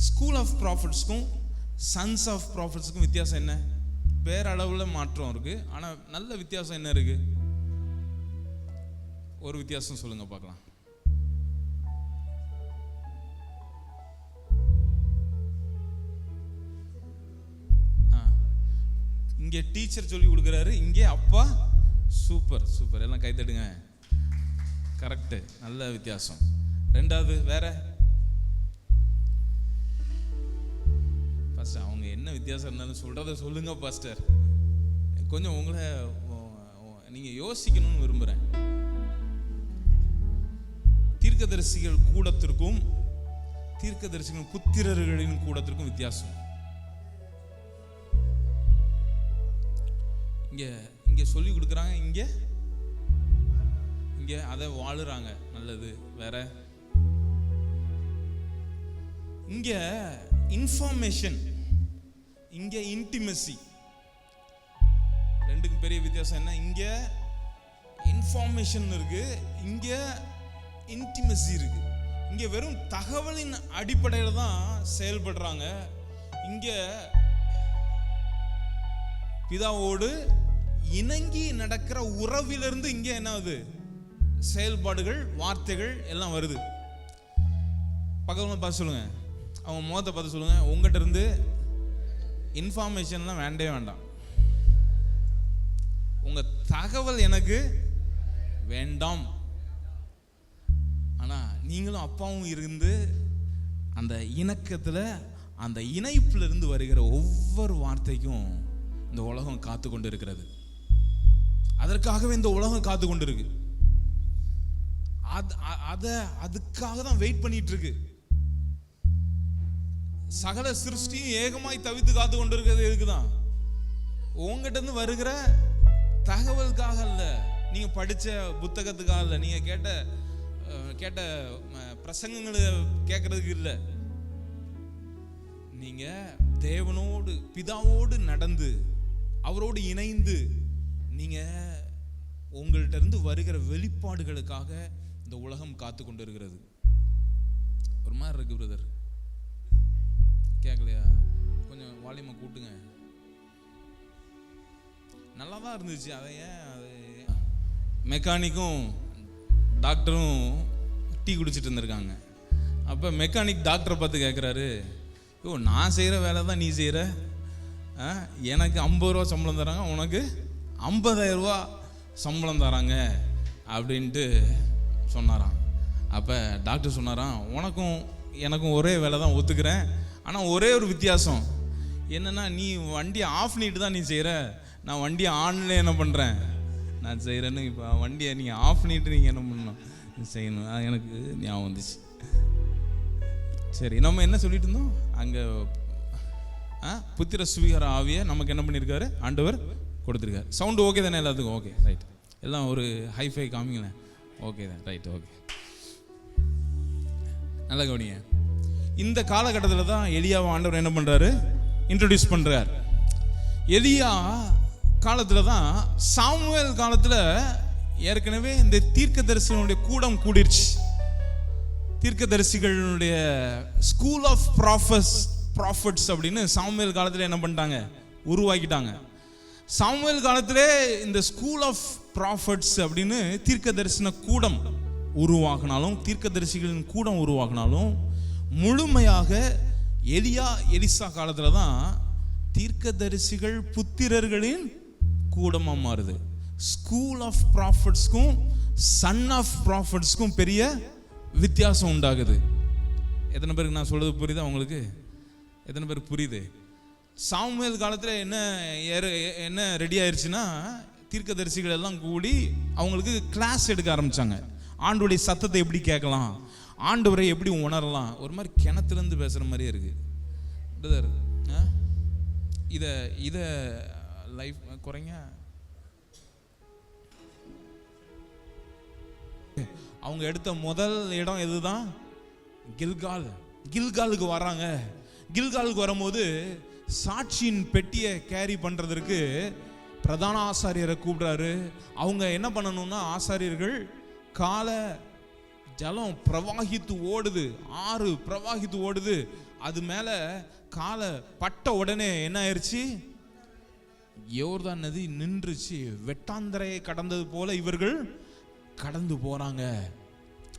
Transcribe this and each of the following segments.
School of ப்ராஃபிட்ஸ்க்கும் sons of ப்ராஃபிட்ஸ்க்கும் வித்தியாசம் என்ன? பேரளவில் மாற்றம் இருக்கு, ஆனால் நல்ல வித்தியாசம் என்ன இருக்கு? ஒரு வித்தியாசம் சொல்லுங்க பார்க்கலாம். இங்கே டீச்சர் சொல்லி கொடுக்குறாரு, இங்கே அப்பா. சூப்பர் சூப்பர், எல்லாம் கை தட்டுங்க. கரெக்டு, நல்ல வித்தியாசம். ரெண்டாவது வேற பாஸ்டர், அவங்க என்ன வித்தியாசம் இருந்தாலும் சொல்றத சொல்லுங்க பாஸ்டர். கொஞ்சம் உங்களை நீங்க யோசிக்கணும்னு விரும்புறேன். தீர்க்கதரிசிகள் கூடத்திற்கும் தீர்க்கதரிசிகள் புத்திரர்களின் கூடத்திற்கும் வித்தியாசம். இங்க சொல்லி கொடுக்குறாங்க, இங்க அதை வாழுறாங்க. நல்லது. வேற இங்க இன்ஃபர்மேஷன், இங்க இன்டிமசி. ரெண்டுக்கும் பெரிய வித்தியாசம் என்ன? இங்க இன்ஃபர்மேஷன் இருக்கு, இங்க இன்டிமசி இருக்கு. இங்க வெறும் தகவலின் அடிப்படையில் தான் செயல்படுறாங்க. இங்க பிதாவோடு இணங்கி நடக்கிற உறவிலிருந்து இங்க என்ன ஆகுது? செயல்பாடுகள், வார்த்தைகள் எல்லாம் வருது. பக்கத்துல பார்த்து சொல்லுங்க, அவங்க முகத்தை பார்த்து சொல்லுங்க, உங்ககிட்ட இருந்து இன்ஃபர்மேஷன்லாம் வேண்டவே வேண்டாம். உங்க தகவல் எனக்கு வேண்டாம். ஆனா நீங்களும் அப்பாவும் இருந்து அந்த இணக்கத்துல, அந்த இணைப்புல இருந்து வருகிற ஒவ்வொரு வார்த்தைக்கும் இந்த உலகம் காத்து கொண்டு இருக்கிறது. அதற்காகவே இந்த உலகம் காத்து கொண்டு இருக்கு. அதுக்காக தான் வெயிட் பண்ணிட்டு இருக்கு. சகல சிருஷ்டியும் ஏகமாய் தவித்து காத்து கொண்டு இருக்கிறது எதுக்குதான்? உங்ககிட்ட இருந்து வருகிற தகவலுக்காக இல்ல, நீங்க படிச்ச புத்தகத்துக்காக இல்ல, நீங்க கேட்ட பிரசங்கங்களை கேட்கறதுக்கு இல்ல. நீங்க தேவனோடு பிதாவோடு நடந்து அவரோடு இணைந்து நீங்க உங்கள்கிட்ட இருந்து வருகிற வெளிப்பாடுகளுக்காக இந்த உலகம் காத்து கொண்டு இருக்கிறது. ஒரு மாதிரி இருக்கு பிரதர், கேட்கலையா? கொஞ்சம் வால்யூமை கூட்டுங்க. நல்லா தான் இருந்துச்சு. அதை ஏன் அது மெக்கானிக்கும் டாக்டரும் டீ குடிச்சிட்டு இருந்திருக்காங்க. அப்போ மெக்கானிக் டாக்டரை பார்த்து கேட்குறாரு, ஓ நான் செய்கிற வேலை தான் நீ செய்கிற, எனக்கு 50 ரூபா சம்பளம் தராங்க, உனக்கு 50,000 ரூபா சம்பளம் தராங்க அப்படின்ட்டு சொன்னாராம். அப்போ டாக்டர் சொன்னாராம், உனக்கும் எனக்கும் ஒரே வேலை தான், ஒத்துக்கிறேன். ஆனால் ஒரே ஒரு வித்தியாசம் என்னென்னா, நீ வண்டியை ஆஃப் பண்ணிட்டு தான் நீ செய்கிற, நான் வண்டியை ஆன்லேயே என்ன பண்ணுறேன் நான் செய்கிறேன்னு. இப்போ வண்டியை நீங்கள் ஆஃப் பண்ணிட்டு நீங்கள் என்ன பண்ணணும் செய்யணும். எனக்கு ஞாபகம் வந்துச்சு. சரி, நம்ம என்ன சொல்லிட்டு இருந்தோம்? அங்கே புத்திர சுவீகார ஆவியை நமக்கு என்ன பண்ணியிருக்காரு? ஆண்டவர் கொடுத்துருக்காரு. சவுண்டு ஓகே தானே எல்லாத்துக்கும்? Okay, right. எல்லாம் ஒரு ஹைஃபை காமிங்களேன். ஓகே தான், ரைட், ஓகே. நல்ல கவனிங்க. இந்த காலகட்டத்தில் தான் எலியாவை ஆண்டவர் என்ன பண்ணுறாரு? இன்ட்ரடியூஸ் பண்ணுறார். எலியா காலத்தில் தான், சாமுவேல் காலத்தில் ஏற்கனவே இந்த தீர்க்கதரிசிகளுடைய கூடம் கூடிருச்சு. தீர்க்கதரிசிகளுடைய ஸ்கூல் ஆஃப் ப்ராஃபிட்ஸ் அப்படின்னு சாமுவேல் காலத்தில் என்ன பண்ணிட்டாங்க? உருவாக்கிட்டாங்க. சாமுவேல் காலத்திலே இந்த ஸ்கூல் ஆஃப் ப்ராஃபிட்ஸ் அப்படின்னு தீர்க்க தரிசன கூடம் உருவாகினாலும், தீர்க்கதரிசிகளின் கூடம் உருவாகினாலும், முழுமையாக எலிசா காலத்தில் தான் தீர்க்கதரிசிகள் புத்திரர்களின் கூடமாக மாறுது. ஸ்கூல் ஆஃப் ப்ராஃபிட்ஸ்க்கும் சன் ஆஃப் ப்ராஃபிட்ஸ்க்கும் பெரிய வித்தியாசம் உண்டாகுது. எத்தனை பேருக்கு நான் சொல்றது புரியுதா உங்களுக்கு? எத்தனை பேருக்கு புரியுது? சாமுவேல் காலத்தில் என்ன ரெடி ஆயிடுச்சுன்னா, தீர்க்கதரிசிகள் எல்லாம் கூடி அவங்களுக்கு கிளாஸ் எடுக்க ஆரம்பிச்சாங்க. ஆண்டவருடைய சத்தத்தை எப்படி கேட்கலாம், ஆண்டவரை எப்படி உணரலாம். ஒரு மாதிரி கிணத்துலேருந்து பேசுகிற மாதிரியே இருக்கு பிரதர். இதை லைஃப் குறைங்க. அவங்க எடுத்த முதல் இடம் எதுதான்? கில்காலுக்கு வராங்க. கில்காலுக்கு வரும்போது சாட்சியின் பெட்டியை கேரி பண்றதற்கு பிரதான ஆசாரியரை கூப்பிடுறாரு. அவங்க என்ன பண்ணணும்னா, ஆசாரியர்கள் கால ஜலம் பிரவாகித்து ஓடுது, ஆறு பிரவாகித்து ஓடுது, அது மேல காலை பட்ட உடனே என்ன ஆயிடுச்சு? யோர்தான் நதி நின்றுச்சு. வெட்டாந்தரையை கடந்தது போல இவர்கள் கடந்து போறாங்க.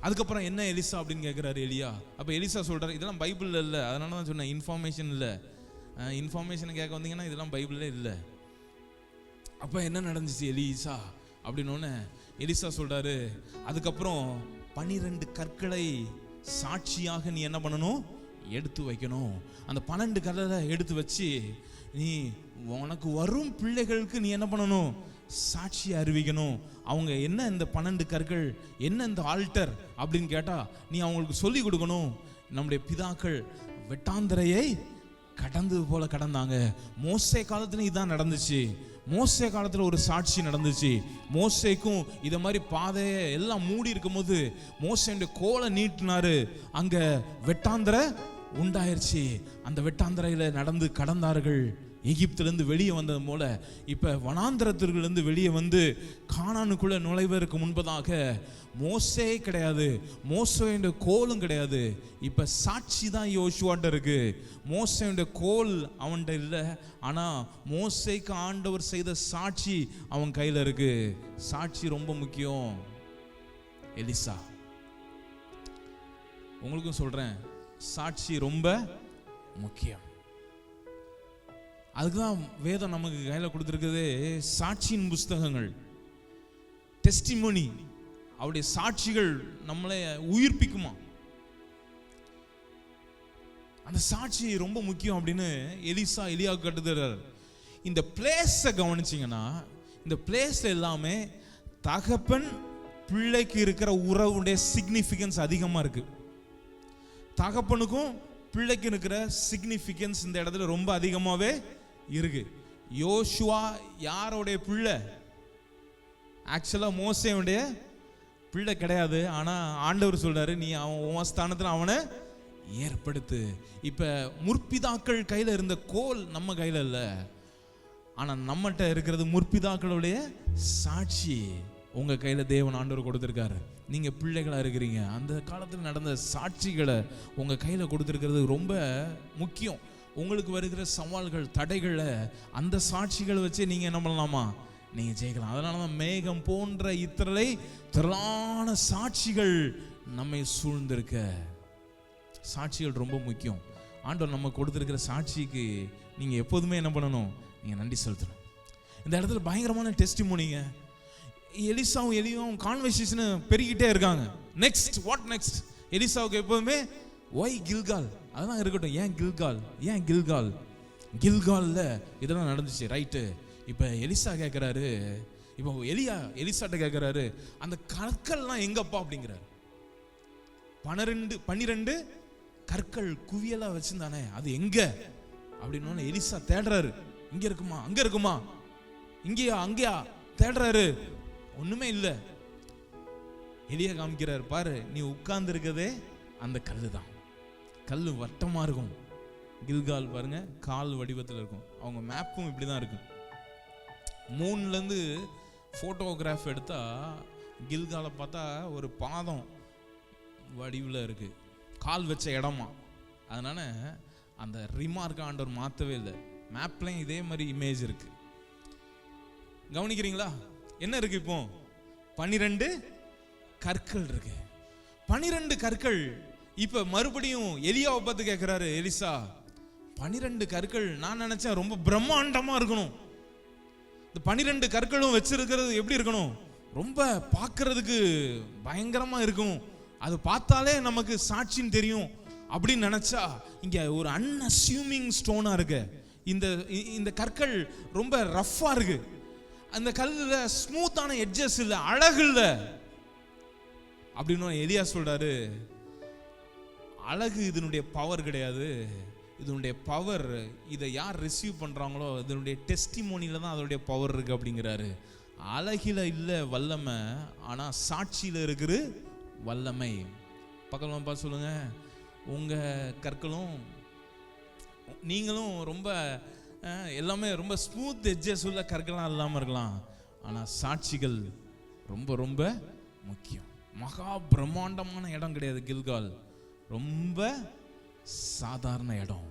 அதுக்கப்புறம் என்ன எலிசா அப்படின்னு கேட்கிறாரு எலியா. அப்ப எலிசா சொல்றாரு, இதெல்லாம் பைபிள்ல இல்லை, அதனால தான் சொன்னேன் இன்ஃபர்மேஷன் இல்லை. இன்ஃபர்மேஷன் கேட்க வந்தீங்கன்னா இதெல்லாம் பைபிள்ல இல்லை. அப்ப என்ன நடந்துச்சு எலிசா அப்படின்னு எலிசா சொல்றாரு, அதுக்கப்புறம் 12 கற்களை சாட்சியாக நீ என்ன பண்ணணும்? எடுத்து வைக்கணும். அந்த 12 கற்களை எடுத்து வச்சு நீ உனக்கு வரும் பிள்ளைகளுக்கு நீ என்ன பண்ணணும்? சாட்சி அறிவிக்கணும். அவங்க என்ன இந்த 12 கற்கள், என்ன இந்த ஆல்டர் அப்படின்னு கேட்டா நீ அவங்களுக்கு சொல்லி கொடுக்கணும். நம்முடைய பிதாக்கள் வெட்டாந்தரையை கடந்தது போல கடந்தாங்க. மோசே காலத்துல இதுதான் நடந்துச்சு. மோசே காலத்துல ஒரு சாட்சி நடந்துச்சு. மோசேக்கும் இத மாதிரி பாதையை எல்லாம் மூடி இருக்கும் போது மோசேனுடைய கோலை நீட்டினாரு, அங்க வெட்டாந்தரை உண்டாயிருச்சு. அந்த வெட்டாந்தரையில நடந்து கடந்தார்கள். எகிப்திலிருந்து வெளியே வந்தது போல இப்ப வனாந்தரத்திலிருந்து வெளியே வந்து கானானுக்குள்ள நுழைவதற்கு முன்பதாக மோசே கிடையாது, மோசேயுடைய கோலும் கிடையாது. இப்ப சாட்சி தான் யோசுவாட்ட இருக்கு. மோசேயுடைய கோல் அவன்கிட்ட இல்லை, ஆனா மோசேக்கு ஆண்டவர் செய்த சாட்சி அவன் கையில இருக்கு. சாட்சி ரொம்ப முக்கியம். எலிசா, உங்களுக்கும் சொல்றேன், சாட்சி ரொம்ப முக்கியம். அதுக்குதான் வேதம் நமக்கு கையில கொடுத்திருக்கிறது சாட்சியின் புஸ்தகங்கள், டெஸ்டிமோனி. அவருடைய சாட்சிகள் நம்மளை உயிர்ப்பிக்குமா? அந்த சாட்சி ரொம்ப முக்கியம் அப்படின்னு எலியாவுக்கு கட்டுதறார். இந்த பிளேஸை கவனிச்சிங்கன்னா, இந்த பிளேஸ் எல்லாமே தகப்பன் பிள்ளைக்கு இருக்கிற உறவுடைய சிக்னிஃபிகன்ஸ் அதிகமாக இருக்கு. தகப்பனுக்கும் பிள்ளைக்கு இருக்கிற சிக்னிஃபிகன்ஸ் இந்த இடத்துல ரொம்ப அதிகமாகவே இருக்கு. யோசுவா யாரோடைய பிள்ளை? ஆக்சுவலாக மோசேவுடைய பிள்ளை கிடையாது. ஆனால் ஆண்டவர் சொல்றாரு, நீ அவன் ஸ்தானத்தில் அவனை ஏற்படுத்து. இப்போ முற்பிதாக்கள் கையில் இருந்த கோல் நம்ம கையில் இல்லை, ஆனால் நம்மகிட்ட இருக்கிறது முற்பிதாக்களுடைய சாட்சி. உங்க கையில தேவன் ஆண்டவர் கொடுத்திருக்காரு. நீங்க பிள்ளைகளா இருக்கிறீங்க. அந்த காலத்தில் நடந்த சாட்சிகளை உங்க கையில கொடுத்திருக்கிறது ரொம்ப முக்கியம். உங்களுக்கு வருகிற சவால்கள், தடைகளை அந்த சாட்சிகளை வச்சு நீங்க என்ன பண்ணலாமா? நீங்க ஜெயிக்கலாம். அதனாலதான் மேகம் போன்ற இத்தனை திரளான சாட்சிகள் நம்மை சூழ்ந்திருக்க. சாட்சிகள் ரொம்ப முக்கியம். ஆண்டவர் நம்ம கொடுத்திருக்கிற சாட்சிக்கு நீங்க எப்போதுமே என்ன பண்ணணும்? நீங்க நன்றி செலுத்தணும். இந்த இடத்துல பயங்கரமான டெஸ்டிமோனிங்க. எலிசாவும் எலியாவும் கான்வர்சேஷன் பெருகிட்டே இருக்காங்க. Next, what next? எலிசாவுக்கு எப்போதுமே ஒய் கில்கால், அதெல்லாம் இருக்கட்டும். ஏன் கில்கால்? ஏன் கில்கால்? கில்கால்ல இதெல்லாம் நடந்துச்சு, ரைட்டு. இப்போ எலிசா கேட்குறாரு, இப்போ எலிசாட்ட கேட்குறாரு, அந்த கற்கள்லாம் எங்கப்பா அப்படிங்கிறாரு. 12 கற்கள் குவியலா வச்சிருந்தானே, அது எங்க அப்படின்னு எலிசா தேடுறாரு. இங்க இருக்குமா, அங்க இருக்குமா, இங்கேயா அங்கேயா தேடுறாரு. ஒண்ணுமே இல்லை. எலியா காமிக்கிறார், பாரு நீ உட்கார்ந்து இருக்கதே அந்த கல்லு தான். கல்லு வட்டமா இருக்கும். கில்கால் பாருங்க, கால் வடிவத்தில் இருக்கும். அவங்க மேப்பும் இப்படிதான் இருக்கும். மூணுல இருந்து போட்டோகிராஃப் எடுத்தா கில்காலை பார்த்தா ஒரு பாதம் வடிவில் இருக்கு, கால் வச்ச இடமா. அதனால அந்த ரிமார்க் ஆண்டவர் மாற்றவே இல்லை. மேப்லையும் இதே மாதிரி இமேஜ் இருக்கு. கவனிக்கிறீங்களா? என்ன இருக்கு? இப்போ 12 கற்கள் இருக்கு. 12 கற்கள். இப்ப மறுபடியும் எலியாவை பார்த்து கேட்கிறாரு எலிசா, 12 கற்கள். நான் நினைச்சேன் ரொம்ப பிரம்மாண்டமா இருக்கணும். இந்த 12 கற்களும் வச்சிருக்கிறது எப்படி இருக்கணும்? ரொம்ப பார்க்கறதுக்கு பயங்கரமா இருக்கும். அது பார்த்தாலே நமக்கு சாட்சின்னு தெரியும் அப்படின்னு நினைச்சா, இங்க ஒரு அன்அஸ்யூமிங் ஸ்டோனா இருக்கு. இந்த கற்கள் ரொம்ப ரஃப்பா இருக்கு. அந்த கல்லுல ஸ்மூத்தான எட்ஜஸ் இல்ல, அழகு இல்ல அப்படின்னு எலியா சொல்றாரு. அழகு இதனுடைய பவர் கிடையாது. இதனுடைய பவர், இதை யார் ரிசீவ் பண்றாங்களோ இதனுடைய டெஸ்டிமோனியில தான் அதனுடைய பவர் இருக்கு அப்படிங்கிறாரு. அழகில இல்ல வல்லமை, ஆனா சாட்சியில இருக்கிற வல்லமை. பக்கத்துல பார்த்து சொல்லுங்க, உங்க கற்களும் நீங்களும் ரொம்ப எல்லாமே ரொம்ப ஸ்மூத் எட்ஜஸ் உள்ள கற்களாக இல்லாமல் இருக்கலாம், ஆனால் சாட்சிகள் ரொம்ப ரொம்ப முக்கியம். மகா பிரம்மாண்டமான இடம் கிடையாது கில்கால், ரொம்ப சாதாரண இடம்,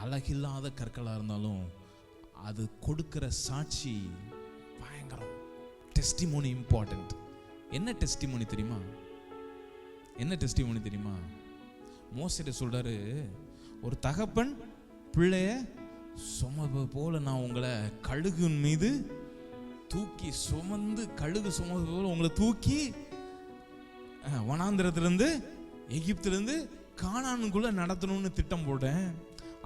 அழகில்லாத கற்களாக இருந்தாலும் அது கொடுக்கிற சாட்சி பயங்கரம். Testimony important. என்ன டெஸ்டிமோனி தெரியுமா? என்ன டெஸ்டிமோனி தெரியுமா? மோசே சொல்றாரு, ஒரு தகப்பன் பிள்ளைய சுமது போல நான் உங்களை கழுகின் மீது தூக்கி சுமந்து, கழுகு சுமது போல உங்களை தூக்கி வனாந்திரத்திலிருந்து எகிப்திலிருந்து கானானுக்குள்ள நடத்தணும்னு திட்டம் போட்டேன்.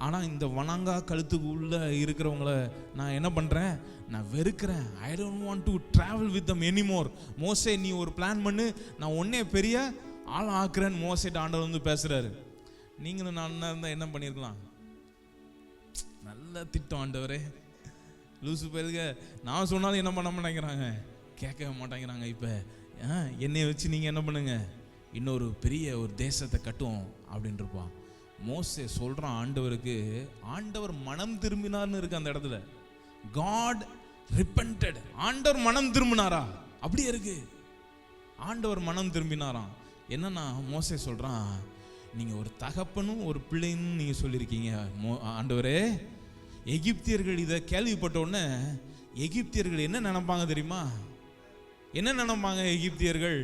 ஆனால் இந்த வனாங்கா கழுத்துக்குள்ள இருக்கிறவங்கள நான் என்ன பண்ணுறேன்? நான் வெறுக்கிறேன். I don't want to travel with them anymore. மோசே, நீ ஒரு பிளான் பண்ணு, நான் உன்னே பெரிய ஆள் ஆக்குறேன்னு மோசேட்ட ஆண்டவர் வந்து பேசுறாரு. நீங்களும் நான் இருந்தால் என்ன பண்ணியிருக்கலாம்? நல்ல திட்டம் ஆண்டவரே. லூசு பேருங்க, நான் சொன்னாலும் என்ன பண்ண மாட்டேங்கிறாங்க, கேட்கவே மாட்டேங்கிறாங்க. இப்போ என்னை வச்சு நீங்கள் என்ன பண்ணுங்க, இன்னொரு பெரிய ஒரு தேசத்தை கட்டும் அப்படின்னு இருப்பான். மோசே சொல்கிறான் ஆண்டவருக்கு, ஆண்டவர் மனம் திரும்பினார்னு இருக்கு அந்த இடத்துல. காட் ரிப்பன்டட். ஆண்டவர் மனம் திரும்பினாரா? அப்படியே இருக்கு, ஆண்டவர் மனம் திரும்பினாராம். என்னன்னா மோசே சொல்கிறான், நீங்கள் ஒரு தகப்பனும் ஒரு பிள்ளைன்னு நீங்கள் சொல்லியிருக்கீங்க ஆண்டவரே. எகிப்தியர்கள் இதை கேள்விப்பட்ட உடனே எகிப்தியர்கள் என்ன நினைப்பாங்க தெரியுமா? என்ன நினைப்பாங்க எகிப்தியர்கள்?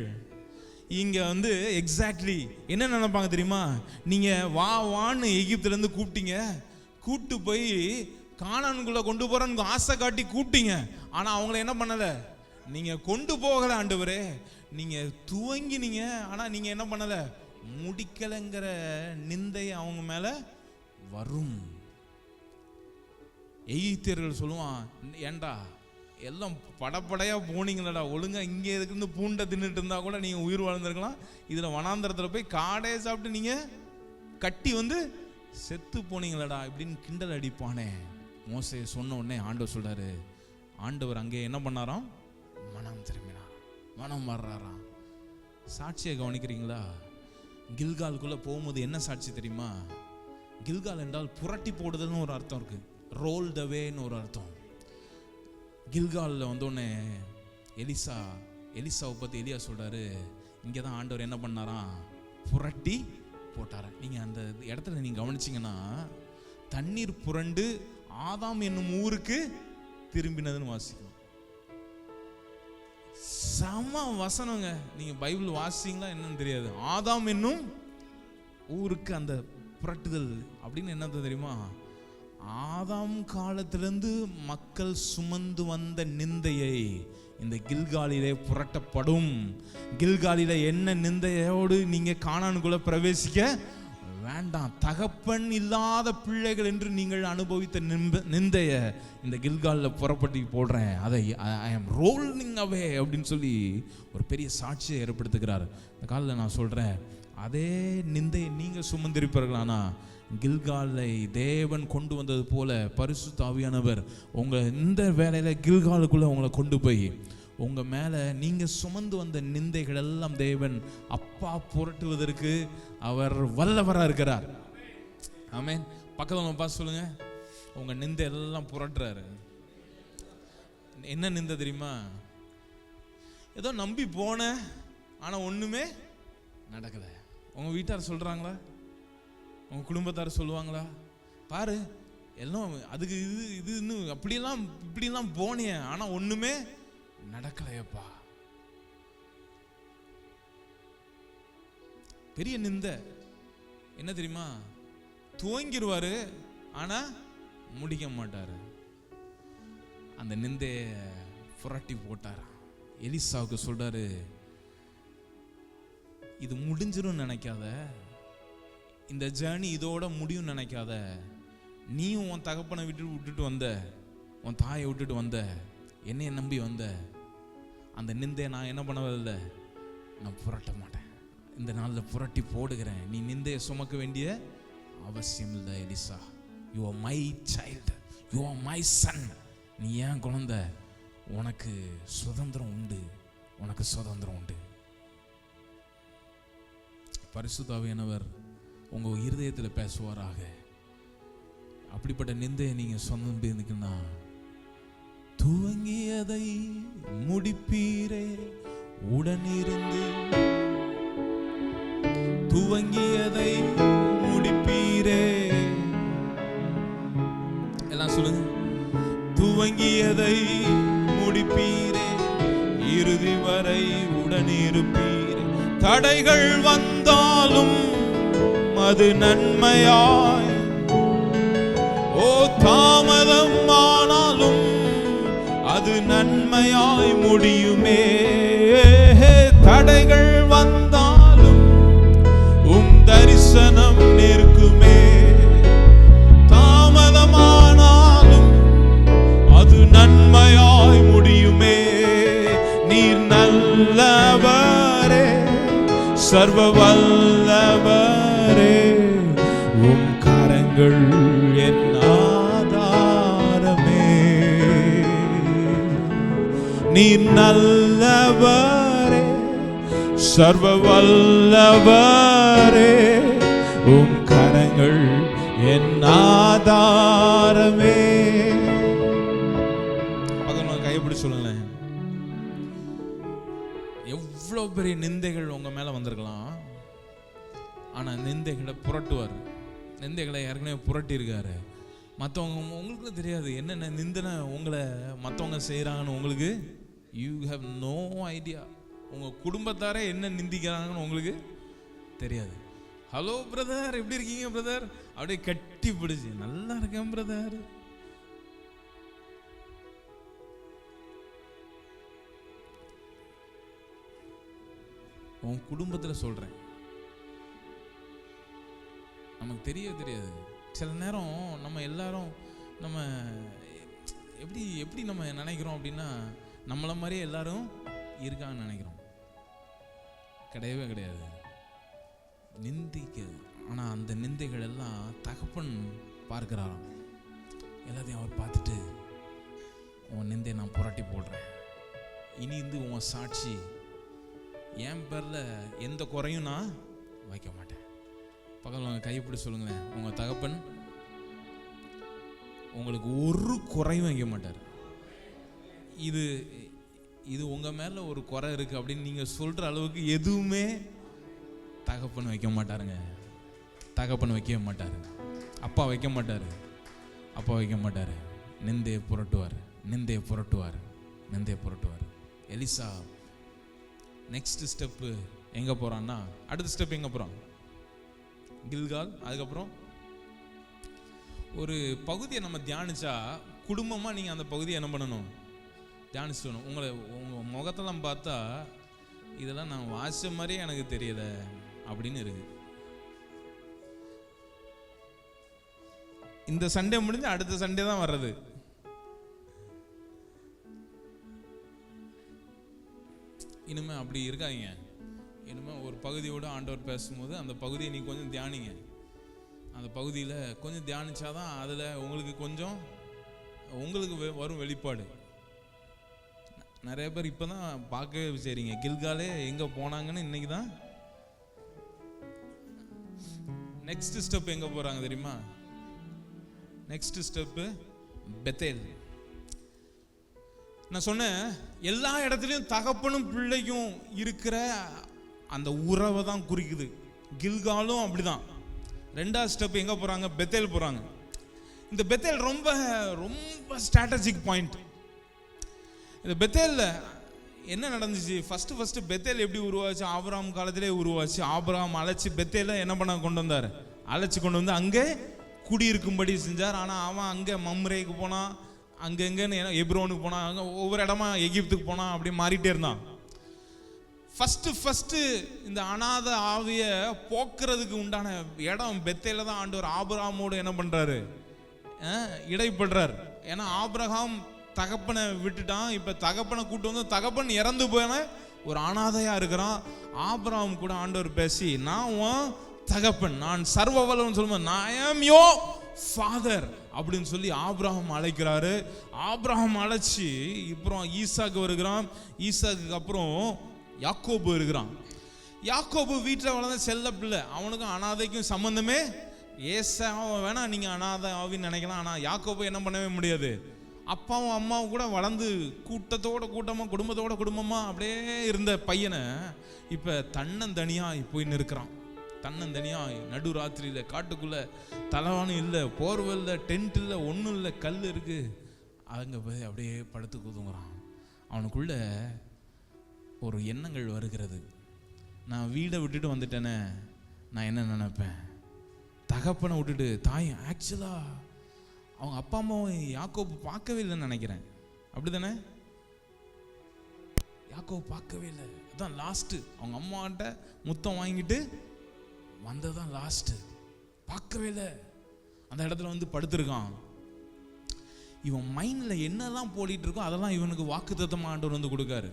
இங்கே வந்து எக்ஸாக்ட்லி என்ன நினைப்பாங்க தெரியுமா? நீங்கள் வான்னு எகிப்திலேருந்து கூப்பிட்டீங்க, கூப்பிட்டு போய் கானானுக்குள்ளே கொண்டு போகிறேன்னு ஆசை காட்டி கூப்பிட்டீங்க. ஆனால் அவங்கள என்ன பண்ணலை? நீங்கள் கொண்டு போகலை ஆண்டவரே. நீங்கள் துவங்கினீங்க, ஆனால் நீங்கள் என்ன பண்ணலை? முடிக்கலைங்கிற நிந்தை அவங்க மேலே வரும். எகிப்தியர்கள் சொல்லுவான், ஏண்டா எல்லாம் படப்படையாக போனீங்களடா, ஒழுங்காக இங்கே இருந்து பூண்டை தின்னுட்டு இருந்தால் கூட நீங்கள் உயிர் வாழ்ந்துருக்கலாம். இதில் வனாந்திரத்தில் போய் காடையை சாப்பிட்டு நீங்கள் கட்டி வந்து செத்து போனீங்களடா இப்படின்னு கிண்டல் அடிப்பானே. மோசே சொன்ன உடனே ஆண்டவர் சொல்கிறாரு, ஆண்டவர் அங்கே என்ன பண்ணாராம்? மனம் திரும்பினார், மனம் மாறுறாராம். சாட்சியை கவனிக்கிறீங்களா? கில்காலுக்குள்ளே போகும்போது என்ன சாட்சி தெரியுமா? கில்கால் என்றால் புரட்டி போடுதல்னு ஒரு அர்த்தம் இருக்குது, ரோல்ட் அவேன்னு ஒரு அர்த்தம். கில்காலில் வந்தோடனே எலிசாவை பற்றி எலியா சொல்கிறாரு, இங்கே தான் ஆண்டவர் என்ன பண்ணாராம்? புரட்டி போட்டாரா. நீங்கள் அந்த இடத்துல நீங்கள் கவனிச்சிங்கன்னா, தண்ணீர் புரண்டு ஆதாம் என்னும் ஊருக்கு திரும்பினதுன்னு வாசிக்கணும். செம வசனங்க. நீங்கள் பைபிள் வாசிங்களா என்னன்னு தெரியாது. ஆதாம் என்னும் ஊருக்கு அந்த புரட்டுதல் அப்படின்னு என்னது தெரியுமா? ஆதாம் காலத்திலிருந்து மக்கள் சுமந்து வந்த நிந்தையை இந்த கில்காலிலே புரட்டப்படும். கில்காலில என்ன நிந்தையோடு நீங்க கானானுக்குள்ள பிரவேசிக்க வேண்டாம். தகப்பன் இல்லாத பிள்ளைகள் என்று நீங்கள் அனுபவித்த நிந்தைய இந்த கில்காலில் புறப்பட்டு போடுறேன். அதை ஐ ஆம் ரோலிங் அவே அப்படின்னு சொல்லி ஒரு பெரிய சாட்சியை ஏற்படுத்துகிறார். இந்த காலில் நான் சொல்றேன், அதே நிந்தையை நீங்க சுமந்திருப்பீர்களானா, கில்காலை தேவன் கொண்டு வந்தது போல பரிசுத்த ஆவியானவர் உங்களை இந்த வேலையில கில்காலுக்குள்ள உங்களை கொண்டு போய் உங்க மேல நீங்க சுமந்து வந்த நிந்தைகள் எல்லாம் தேவன் அப்பா புரட்டுவதற்கு அவர் வல்லவரா இருக்கிறார். ஆமென். பக்கத்துல பார்த்து சொல்லுங்க, உங்க நிந்தை எல்லாம் புரட்டுறாரு. என்ன நிந்தை தெரியுமா? ஏதோ நம்பி போன ஆனா ஒண்ணுமே நடக்கல. உங்க வீட்டார் சொல்றாங்களா? உங்க குடும்பத்தார் சொல்லுவாங்களா? பாரு எல்லாம் அதுக்கு இதுன்னு இப்படியெல்லாம் போனிய, ஆனா ஒண்ணுமே நடக்கலையப்பா. பெரிய நிந்தை என்ன தெரியுமா? துவங்கிடுவாரு ஆனா முடிக்க மாட்டாரு. அந்த நிந்தைய புரட்டி போட்டார். எலிசாவுக்கு சொல்றாரு, இது முடிஞ்சிரும் நினைக்காத, இந்த ஜேர்னி இதோட முடியும் நினைக்காத. நீயும் உன் தகப்பனை விட்டுட்டு வந்த, உன் தாயை விட்டுட்டு வந்த, என்னைய நம்பி வந்த. அந்த நிந்தையை நான் என்ன பண்ணதில்லை, நான் புரட்ட மாட்டேன். இந்த நாளில் புரட்டி போடுகிறேன். நீ நிந்தையை சுமக்க வேண்டிய அவசியம் இல்லை Elisa. You are my child, you are my son. நீ ஏன் குழந்தை, உனக்கு சுதந்திரம் உண்டு, உனக்கு சுதந்திரம் உண்டு. பரிசுத்த ஆவியானவர் உங்க இருதயத்தில் பேசுவாராக. அப்படிப்பட்ட நிந்தையை நீங்க சொந்தம் இருந்துக்குன்னா, துவங்கியதை முடிப்பீரே உடனிருந்து, துவங்கியதை முடிப்பீரே சொல்லுங்க. துவங்கியதை முடிப்பீரே, இறுதி வரை உடனிருப்பீரே. தடைகள் வந்தாலும் அது நன்மையாய், ஓ தாமதம் ஆனாலும் அது நன்மையாய் முடியுமே. தடைகள் வந்தாலும் உம் தரிசனம் நிற்குமே. தாமதமானாலும் அது நன்மையாய் முடியுமே. நீர் நல்லவரே, சர்வ வல்லவரே, உம் கரங்கள் என் ஆதாரமே. நீர் நல்லவரே, சர்வ வல்லவரே, உம் கரங்கள் என் ஆதாரமே. பகவான் கைப்பிடி சொல்லுங்களேன். எவ்வளவு பெரிய நிந்தைகள் உங்க மேல வந்திருக்கலாம், ஆனா நிந்தைகளை புரட்டுவார். நிந்தைகளை ஏற்கனவே புரட்டி இருக்காரு. மற்றவங்க உங்களுக்கு தெரியாது என்னென்ன நிந்தனை உங்களை மற்றவங்க செய்கிறாங்கன்னு. உங்களுக்கு யூ ஹேவ் நோ ஐடியா. உங்கள் குடும்பத்தாரே என்ன நிந்திக்கிறாங்கன்னு உங்களுக்கு தெரியாது. ஹலோ பிரதர், எப்படி இருக்கீங்க பிரதர்? அப்படியே கட்டி பிடிச்சி, நல்லா இருக்கேன் பிரதர். உன் குடும்பத்தில் சொல்கிறேன், நமக்கு தெரியாது. சில நேரம் நம்ம எல்லாரும் நம்ம எப்படி நம்ம நினைக்கிறோம் அப்படின்னா, நம்மள மாதிரியே எல்லாரும் இருக்கான்னு நினைக்கிறோம். கிடையவே கிடையாது. நிந்திக்க, ஆனால் அந்த நிந்தைகள் எல்லாம் தகப்பன் பார்க்கிறாராம். எல்லாத்தையும் அவர் பார்த்துட்டு, உன் நிந்தையை நான் புரட்டி போடுறேன், இனி இருந்து உன் சாட்சி என் பேரில் எந்த குறையும் நான் வைக்க மாட்டேன். பக்கத்தில் உங்கள் கைப்பிடி சொல்லுங்களேன், உங்கள் தகப்பன் உங்களுக்கு ஒரு குறையும் வைக்க மாட்டார். இது உங்கள் மேலே ஒரு குறை இருக்குது அப்படின்னு நீங்கள் சொல்கிற அளவுக்கு எதுவுமே தகப்பன் வைக்க மாட்டாருங்க. தகப்பன் வைக்கவே மாட்டார். அப்பா வைக்க மாட்டார். அப்பா வைக்க மாட்டார். நிந்தையை புரட்டுவார். எலிசா நெக்ஸ்ட் ஸ்டெப்பு எங்கே போகிறான்னா, அடுத்த ஸ்டெப் எங்கே போகிறான்? கில்கால். அதுக்கப்புறம் ஒரு பகுதியை நம்ம தியானிச்சா, குடும்பமாக நீங்கள் அந்த பகுதியை என்ன பண்ணணும்? தியானிச்சிடணும். உங்கள் முகத்தெல்லாம் பார்த்தா இதெல்லாம் நான் வாசிச்ச மாதிரியே எனக்கு தெரியல அப்படின்னு இருக்கு. இந்த சண்டே முடிஞ்சு அடுத்த சண்டே தான் வர்றது. இனிமே அப்படி இருக்காங்க. இனிமே ஒரு பகுதியோடு ஆண்டவர் பேசும்போது அந்த பகுதியை நீ கொஞ்சம் தியானிங்க. அந்த பகுதியில் கொஞ்சம் தியானிச்சாதான் அதில் உங்களுக்கு வரும் வெளிப்பாடு. நிறைய பேர் இப்போ தான் பார்க்கவே சரிங்க. கில்காலே எங்கே போனாங்கன்னு இன்னைக்கு தான். நெக்ஸ்ட் ஸ்டெப் எங்கே போகிறாங்க தெரியுமா? Next step Bethel. நான் சொன்னேன், எல்லா இடத்துலையும் தகப்பனும் பிள்ளைக்கும் இருக்கிற அந்த உறவை தான் குறிக்குது. கில்காலும் அப்படிதான். ரெண்டாவது ஸ்டெப் எங்கே போகிறாங்க? பெத்தேல் போகிறாங்க. இந்த பெத்தேல் ரொம்ப ரொம்ப ஸ்ட்ராட்டஜிக் பாயிண்ட். இந்த பெத்தேல்ல என்ன நடந்துச்சு? ஃபர்ஸ்ட் பெத்தேல் எப்படி உருவாச்சு? ஆபிரகாம் காலத்திலே உருவாச்சு. ஆபிரகாம் அழைச்சி பெத்தேல என்ன பண்ண கொண்டு வந்தார்? அழைச்சி கொண்டு வந்து அங்கே குடியிருக்கும்படி செஞ்சார். ஆனால் அவன் அங்கே மம்ரேக்கு போனான், அங்கங்கன்னு எப்ரோனுக்கு போனான், அங்கே ஒவ்வொரு இடமா எகிப்துக்கு போனான், அப்படி மாறிட்டே இருந்தான். ஃபர்ஸ்ட் இந்த அநாத ஆவியை போக்குறதுக்கு உண்டான இடம் பெத்தேல தான். ஆண்டவர் ஆபிரகாமோடு என்ன பண்றாரு? இடைப்படுறார். ஏன்னா ஆபிரகாம் தகப்பனை விட்டுட்டான். இப்ப தகப்பனை கூட்டு வந்து தகப்பன் இறந்து போன ஒரு அனாதையா இருக்கிறான். ஆபிரகாம் கூட ஆண்டவர் பேசி, நான் உன் தகப்பன், நான் சர்வ வல்லவன் சொல்லுவேன், நான் am your father அப்படின்னு சொல்லி ஆபிரகாம் அழைக்கிறாரு. ஆபிரகாம் அழைச்சி அப்புறம் ஈசாக்கு வருகிறான். ஈசாக்கு அப்புறம் யாக்கோபு இருக்கிறான். யாக்கோபு வீட்டில் வளர்ந்த செல்ல பிள்ளை. அவனுக்கும் அனாதைக்கும் சம்பந்தமே. ஏசாவும் வேணா நீங்க அனாதை ஆவின்னு நினைக்கலாம், ஆனா யாக்கோபு என்ன பண்ணவே முடியாது. அப்பாவும் அம்மாவும் கூட வளர்ந்து கூட்டமா குடும்பமா அப்படியே இருந்த பையனை இப்ப தன்னந்தனியா போய் நிற்கிறான். தன்னந்தனியா நடு ராத்திரியில காட்டுக்குள்ள, தலைவானும் இல்லை, போர்வை இல்லை, டென்ட் இல்லை, ஒன்றும் இல்லை, கல் இருக்கு. அங்கே போய் அப்படியே படுத்து கூதுங்குறான். அவனுக்குள்ள ஒரு எண்ணங்கள் வருகிறது. நான் வீடை விட்டுட்டு வந்துட்டேனே, நான் என்ன நினைப்பேன்? தகப்பனை விட்டுட்டு தாய், ஆக்சுவலா அவங்க அப்பா அம்மாவும் யாக்கோபு பார்க்கவே இல்லைன்னு நினைக்கிறேன். அப்படிதானே? யாக்கோபு பார்க்கவே இல்லை. அதான் லாஸ்ட். அவங்க அம்மாட்ட முத்தம் வாங்கிட்டு வந்ததான் லாஸ்ட். பார்க்கவே இல்லை. அந்த இடத்துல வந்து படுத்திருக்கான். இவன் மைண்ட்ல என்னெல்லாம் போடிட்டு இருக்கோ அதெல்லாம் இவனுக்கு வாக்குத்தத்தமா ஆண்டவர் வந்து கொடுக்காரு.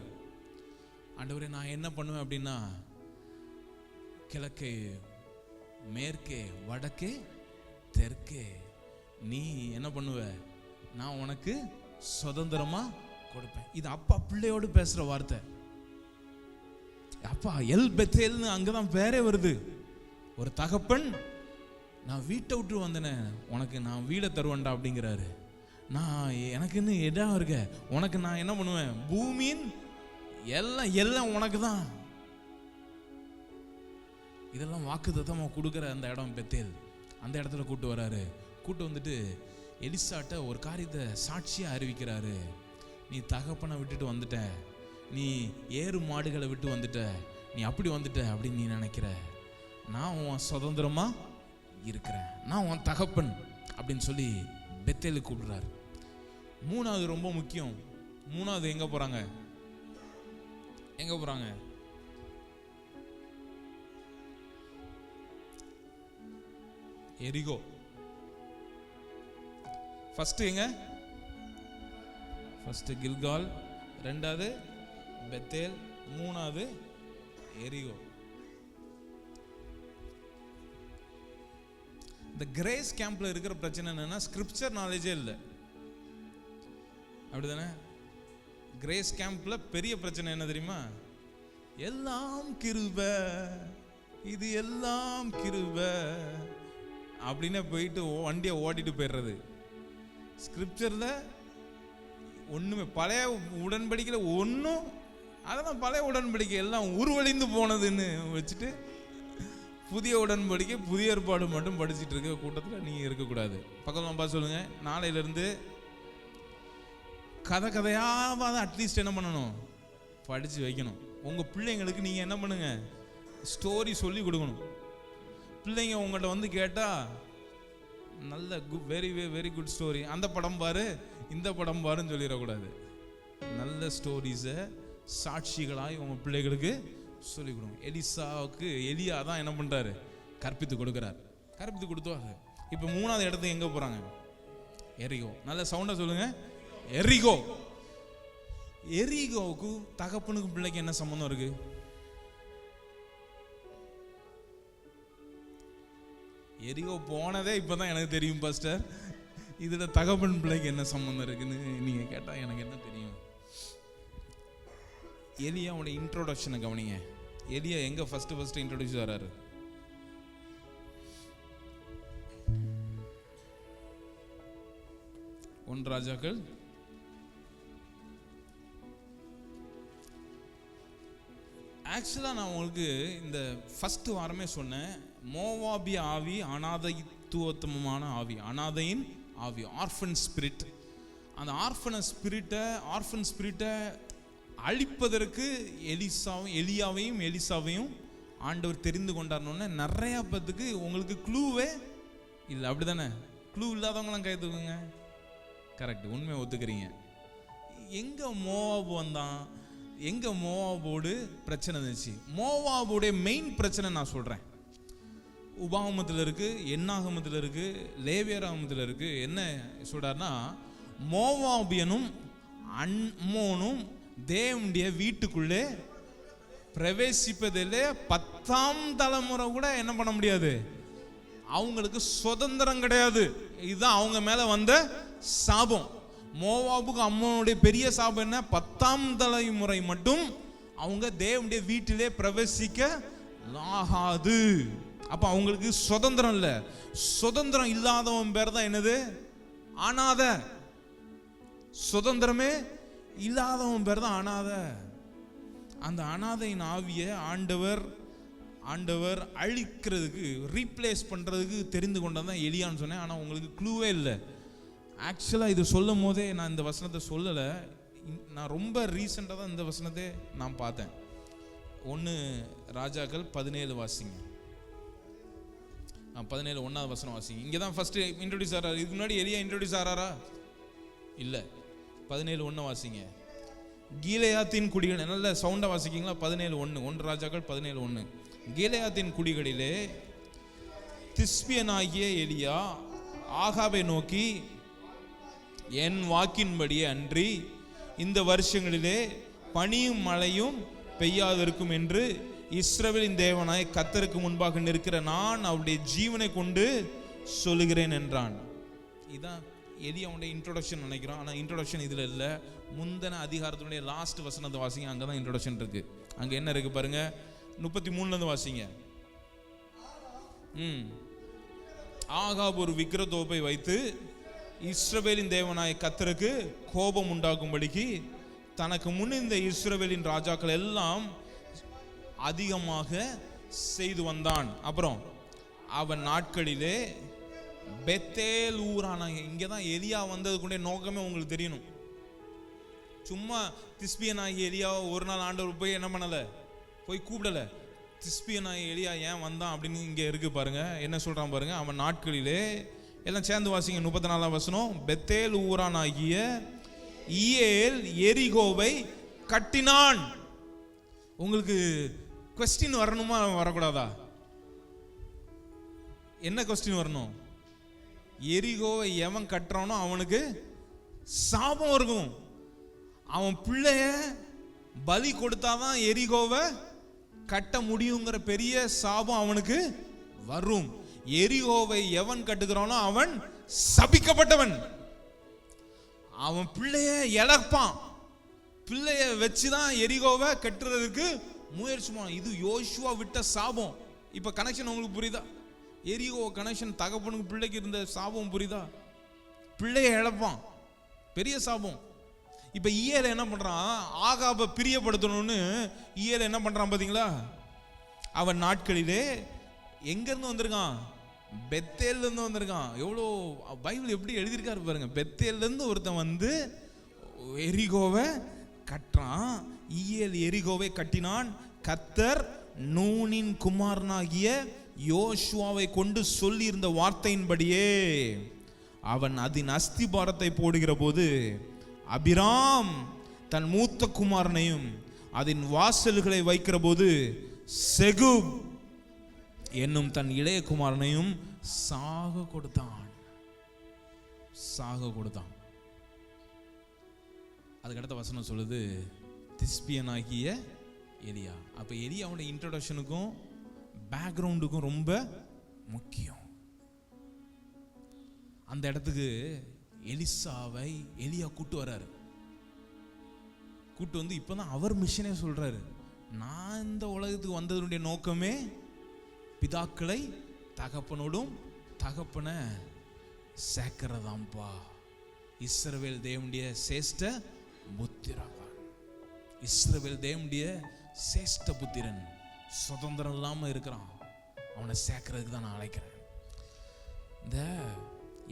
ஆண்டவரே, நான் என்ன பண்ணுவேன் அப்படின்னா, கிழக்கே, மேற்கே, வடக்கே, தெற்கே நீ என்ன பண்ணுவ, நான் உனக்கு சுதந்திரமா கொடுப்பேன். இது அப்பா பிள்ளையோடு பேசுற வார்த்தை. அப்பா எல் பெத்தேல்னு அங்கதான் பேரே வருது. ஒரு தகப்பன், நான் வீட்டை விட்டு வந்தேனே, உனக்கு நான் வீடை தருவேன்டா அப்படிங்கிறாரு. நான் எனக்குன்னு இடம் இருக்க, உனக்கு நான் என்ன பண்ணுவேன், பூமியின் எல்லாம் எல்லாம் உனக்கு தான். இதெல்லாம் வாக்குத்தத்தமா கொடுக்குற அந்த இடம் பெத்தேல். அந்த இடத்துல கூட்டு வராரு. கூட்டு வந்துட்டு எலிசாட்ட ஒரு காரியத்தை சாட்சியா அறிவிக்கிறாரு. நீ தகப்பனை விட்டுட்டு வந்துட்ட, நீ ஏறு மாடுகளை விட்டு வந்துட்ட, நீ அப்படி வந்துட்ட அப்படின்னு நீ நினைக்கிற. நான் உன் சுதந்திரமா இருக்கிறேன், நான் உன் தகப்பன் அப்படின்னு சொல்லி பெத்தேலுக்கு கூப்பிடுறாரு. மூணாவது ரொம்ப முக்கியம். மூணாவது எங்க போறாங்க? எங்க போறாங்க? எரிகோ. ஃபர்ஸ்ட் எங்க? ஃபர்ஸ்ட் கில்கால், ரெண்டாவது பெத்தேல், மூணாவது எரிகோ. இந்த கிரேஸ் கேம்ப்ல இருக்கிற பிரச்சனை என்னன்னா, ஸ்கிரிப்சர் நாலேஜே இல்லை. அப்படிதானே? கிரேஸ் கேம்ப்ல பெரிய பிரச்சனை என்ன தெரியுமா? எல்லாம் கிருபை, இது எல்லாம் கிருபை அப்படின்னு போயிட்டு வண்டியை ஓட்டிட்டு போயிடுறது. ஸ்கிரிப்சர்ல ஒண்ணுமே, பழைய உடன்படிக்கையில ஒன்றும், அதெல்லாம் பழைய உடன்படிக்கை எல்லாம் உருவழிந்து போனதுன்னு வச்சுட்டு புதிய உடன்படிக்கை, புதிய ஏற்பாடு மட்டும் படிச்சுட்டு இருக்க கூட்டத்தில் நீங்க இருக்கக்கூடாது. பக்கத்தில் பார்த்து சொல்லுங்க, நாளையிலிருந்து கதையாவது அட்லீஸ்ட் என்ன பண்ணணும், படிச்சு வைக்கணும். உங்க பிள்ளைங்களுக்கு நீங்க என்ன பண்ணுங்க, ஸ்டோரி சொல்லி கொடுக்கணும். பிள்ளைங்க உங்கள்கிட்ட வந்து கேட்டா, நல்ல வெரி வெரி குட் ஸ்டோரி, அந்த படம் பாரு, இந்த படம் பாருன்னு சொல்லிடக்கூடாது. நல்ல ஸ்டோரிஸை சாட்சிகளாய் உங்க பிள்ளைகளுக்கு சொல்லிக் கொடுங்க. எலிசாவுக்கு எலியா தான் என்ன பண்றாரு, கற்பித்து கொடுக்கிறார். கற்பித்து கொடுத்தாரு. இப்போ மூணாவது இடத்துக்கு எங்க போறாங்க? எரிகோ. நல்ல சவுண்டா சொல்லுங்க, எரிகோ. எரிகோவுக்கு தகப்பனுக்கு பிள்ளைக்கு என்ன சம்பந்தம் இருக்கு? எரிகோ போனதே இப்பதான் எனக்கு தெரியும் பாஸ்டர். இதுல தகப்பன் பிள்ளைக்கு என்ன சம்பந்தம் இருக்குன்னு நீங்க கேட்டா எனக்கு என்ன தெரியும்? எலியாவோட இன்ட்ரோடக்ஷனை கவனிங்க. எலியா எங்க ஃபர்ஸ்ட் இன்ட்ரோடியூஸ் ஆறாரு? ஒன்று ராஜாக்கள் ஆக்சுவலா நான் உங்களுக்கு இந்த ஃபர்ஸ்ட் வாரமே சொன்னேன், மோவாபிய ஆவி அனாதைத்துவமான ஆவி, அனாதையின் ஆவி, ஆர்ஃபன் ஸ்பிரிட். அந்த ஆர்ஃபன் ஸ்பிரிட்டை அழிப்பதற்கு எலியாவையும் எலிசாவையும் ஆண்டவர் தெரிந்து கொண்டாருன்னு நிறைய பேத்துக்கு உங்களுக்கு க்ளூவே இல்லை. அப்படிதானே? க்ளூ இல்லாதவங்களாம் கை தூக்குங்க. கரெக்ட், உண்மையை ஒத்துக்கிறீங்க. எங்க மோவாபு வந்தான், எங்க மோவாபோடு பிரச்சனை இருந்துச்சு? மோவாபுடைய மெயின் பிரச்சனை நான் சொல்றேன். உபாகமத்தில் இருக்கு, என்னாகமத்தில் இருக்கு, லேவியராகமத்தில் இருக்கு. என்ன சொல்றாருன்னா, மோவாபியனும் அம்மோனும் தேவனுடைய வீட்டுக்குள்ளே பிரவேசிப்பதிலே 10ஆம் தலைமுறை கூட என்ன பண்ண முடியாது, அவங்களுக்கு சுதந்திரம் கிடையாது. இதுதான் அவங்க மேல வந்த சாபம். மோவாபுக்கு அம்மனுடைய பெரிய சாபம் என்ன? 10ஆம் தலைமுறை மட்டும் அவங்க தேவனுடைய வீட்டிலே பிரவேசிக்க ஆகாது. அப்ப அவங்களுக்கு சுதந்திரம் இல்லை. சுதந்திரம் இல்லாதவன் பேர் தான் என்னது? அனாத. சுதந்திரமே இல்லாதவன் பேர் தான் அனாத. அந்த அனாதையின் ஆவிய ஆண்டவர் ஆண்டவர் அழிக்கிறதுக்கு, ரீப்ளேஸ் பண்ணுறதுக்கு தெரிந்து கொண்டால் தான் எலியான்னு சொன்னேன். ஆனால் உங்களுக்கு க்ளூவே இல்லை. ஆக்சுவலாக இது சொல்லும் போதே நான் இந்த வசனத்தை சொல்லலை. நான் ரொம்ப ரீசெண்டாக தான் இந்த வசனத்தை நான் பார்த்தேன். 1 ராஜாக்கள் 17 வாசிங்க. 17 1வது வசனம் வாசிங்க. இங்கே தான் ஃபர்ஸ்ட் இன்ட்ரோடியூஸ் ஆகிறார். இதுக்கு முன்னாடி எலியா இன்ட்ரோடியூஸ் ஆகிறாரா? இல்லை. 17:1 வாசிங்க. கீலேயாத்தின் குடிகள், நல்ல சவுண்டாக வாசிக்கிங்களா? 17:1 1 ராஜாக்கள் 17:1. கீலேயாத்தின் குடிகளிலே திஸ்பியனாகிய எலியா ஆகாபை நோக்கி, என் வாக்கின்படியே அன்றி இந்த வருஷங்களிலே பனியும் மழையும் பெய்யாதிருக்கும் என்று இஸ்ரவேலின் தேவனாய் கர்த்தருக்கு முன்பாக நிற்கிற நான் அவருடைய ஜீவனை கொண்டு சொல்லுகிறேன் என்றான். இதான் எலியாவுடைய இன்ட்ரோடக்ஷன் நினைக்கிறோம். ஆனால் இன்ட்ரோடக்ஷன் இதில் இல்லை. முந்தின அதிகாரத்தினுடைய லாஸ்ட் வசனத்தை வாசிங்க. அங்கே தான் இன்ட்ரோடக்ஷன் இருக்கு. அங்கே என்ன இருக்கு பாருங்க. 33 வாசிங்க. ஆகாப் ஒரு விக்கிரதோப்பை வைத்து இஸ்ரவேலின் தேவனாய கர்த்தருக்கு கோபம் உண்டாக்கும்படிக்கு தனக்கு முன் இந்த இஸ்ரவேலின் ராஜாக்கள் எல்லாம் அதிகமாக செய்து வந்தான். அப்புறம் அவன் நாட்களிலே பெத்தேல் ஊரான, இங்கே தான் எலியா வந்ததுக்குடைய நோக்கமே உங்களுக்கு தெரியணும். சும்மா திஸ்பியனாகி எலியாவை ஒரு நாள் ஆண்டவர் போய் என்ன பண்ணலை, போய் கூப்பிடலை. திஸ்பியனாகி எலியா ஏன் வந்தான் அப்படின்னு இங்கே இருக்கு பாருங்க. என்ன சொல்றான் பாருங்க. அவன் நாட்களிலே, எல்லாம் சேர்ந்து வாசிங்க. 34 வசனம். பெத்தேல் ஊரானாகிய ஈயேல் எரிகோவை கட்டினான். உங்களுக்கு கொஸ்டின் வரணுமா வரக்கூடாதா? என்ன கொஸ்டின் வரணும்? எரிகோவை எவன் கட்டுறானோ அவனுக்கு சாபம் இருக்கும். அவன் பிள்ளைய பலி கொடுத்தாதான் எரிகோவை கட்ட முடியுங்கிற பெரிய சாபம் அவனுக்கு வரும். எரிகோவை எவன் கட்டுகிறானோ அவன் சபிக்கப்பட்டவன். அவன் பிள்ளைய இழப்பான். பிள்ளைய வச்சுதான் எரிகோவை கட்டுறதுக்கு முயற்சிப்பான். இது யோசுவா விட்ட சாபம். இப்ப கனெக்ஷன் உங்களுக்கு புரியுதா? எரிகோ கனெக்ஷன், தகப்பனுக்கு பிள்ளைக்கு இருந்த சாபம் புரியுதா? பிள்ளைய இழப்பான், பெரிய சாபம். இப்ப ஈயேல் என்ன பண்றான்? ஆகாபை பிரியப்படுத்தணும்னு ஈயேல் என்ன பண்றான் பாத்தீங்களா? அவன் நாட்களிலே எங்க இருந்து வந்திருக்கான்? பெத்தேல்ல இருந்து வந்திருக்கான். எவ்வளோ பைபிள் எப்படி எழுதியிருக்காரு பாருங்க. பெத்தேல்ல இருந்து ஒருத்தன் வந்து எரிகோவை கட்டுறான். ஈயேல் எரிகோவை கட்டினான். கர்த்தர் நூனின் குமாரனாகிய யோசுவாவை கொண்டு சொல்லி இருந்த வார்த்தையின்படியே அவன் அதன் அஸ்திபாரத்தை போடுகிற போது அபிராம் தன் மூத்த குமாரனையும் அதன் வாசல்களை வைக்கிற போது செகுப் என்னும் தன் இளைய குமாரனையும் சாக கொடுத்தான். அதுக்கு அடுத்த வசனம் சொல்லுது, திஸ்பியனாகிய எலியா. அப்ப எலியாவுடைய இன்ட்ரோடக்ஷனுக்கும் பேக்ரவுண்டுக்கும் ரொம்ப முக்கியம். அந்த இடத்துக்கு எலிசாவை எலியா கூட்டு வர்றாரு. கூட்டு வந்து இப்பதான் அவர் மிஷனே சொல்றாரு. நான் இந்த உலகத்துக்கு வந்ததனுடைய நோக்கமே பிதாக்களை தகப்பனோடும் தகப்பனை சேர்க்கிறதாம்பா. இஸ்ரவேல் தேவனுடைய சேஷ்ட புத்திரன். இஸ்ரவேல் தேவனுடைய சேஷ்ட புத்திரன் சுதந்திரம் இல்லாம இருக்கிறான். அவனை சேர்க்கறதுக்கு தான் நான் அழைக்கிறேன். இந்த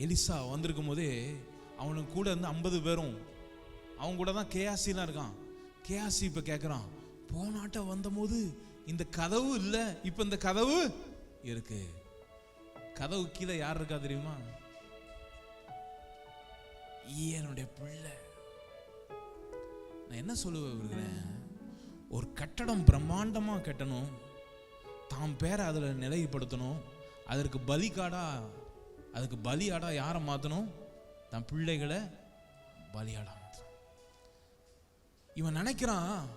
எலிசா வந்திருக்கும் போதே அவனுக்கு கூட இருந்து 50 பேரும் அவன் கூட தான் கேயாசிலாம் இருக்கான். கேயாசி இப்ப கேட்கிறான், போனாட்ட வந்த போது இந்த கதவு இல்ல, இப்ப இந்த கதவு இருக்கு. கதவு கீழே யார் இருக்கா தெரியுமா? ஈயனுடைய பிள்ளை. நான் என்ன சொல்லுவேன், ஒரு கட்டடம் பிரம்மாண்டமா கட்டணும், தாம் பேரை அதுல நிலைப்படுத்தணும், அதற்கு பலியாடா யாரை மாத்தணும்? தன் பிள்ளைகளை பலியாடா மாத்தணும். இவன் நினைக்கிறான்,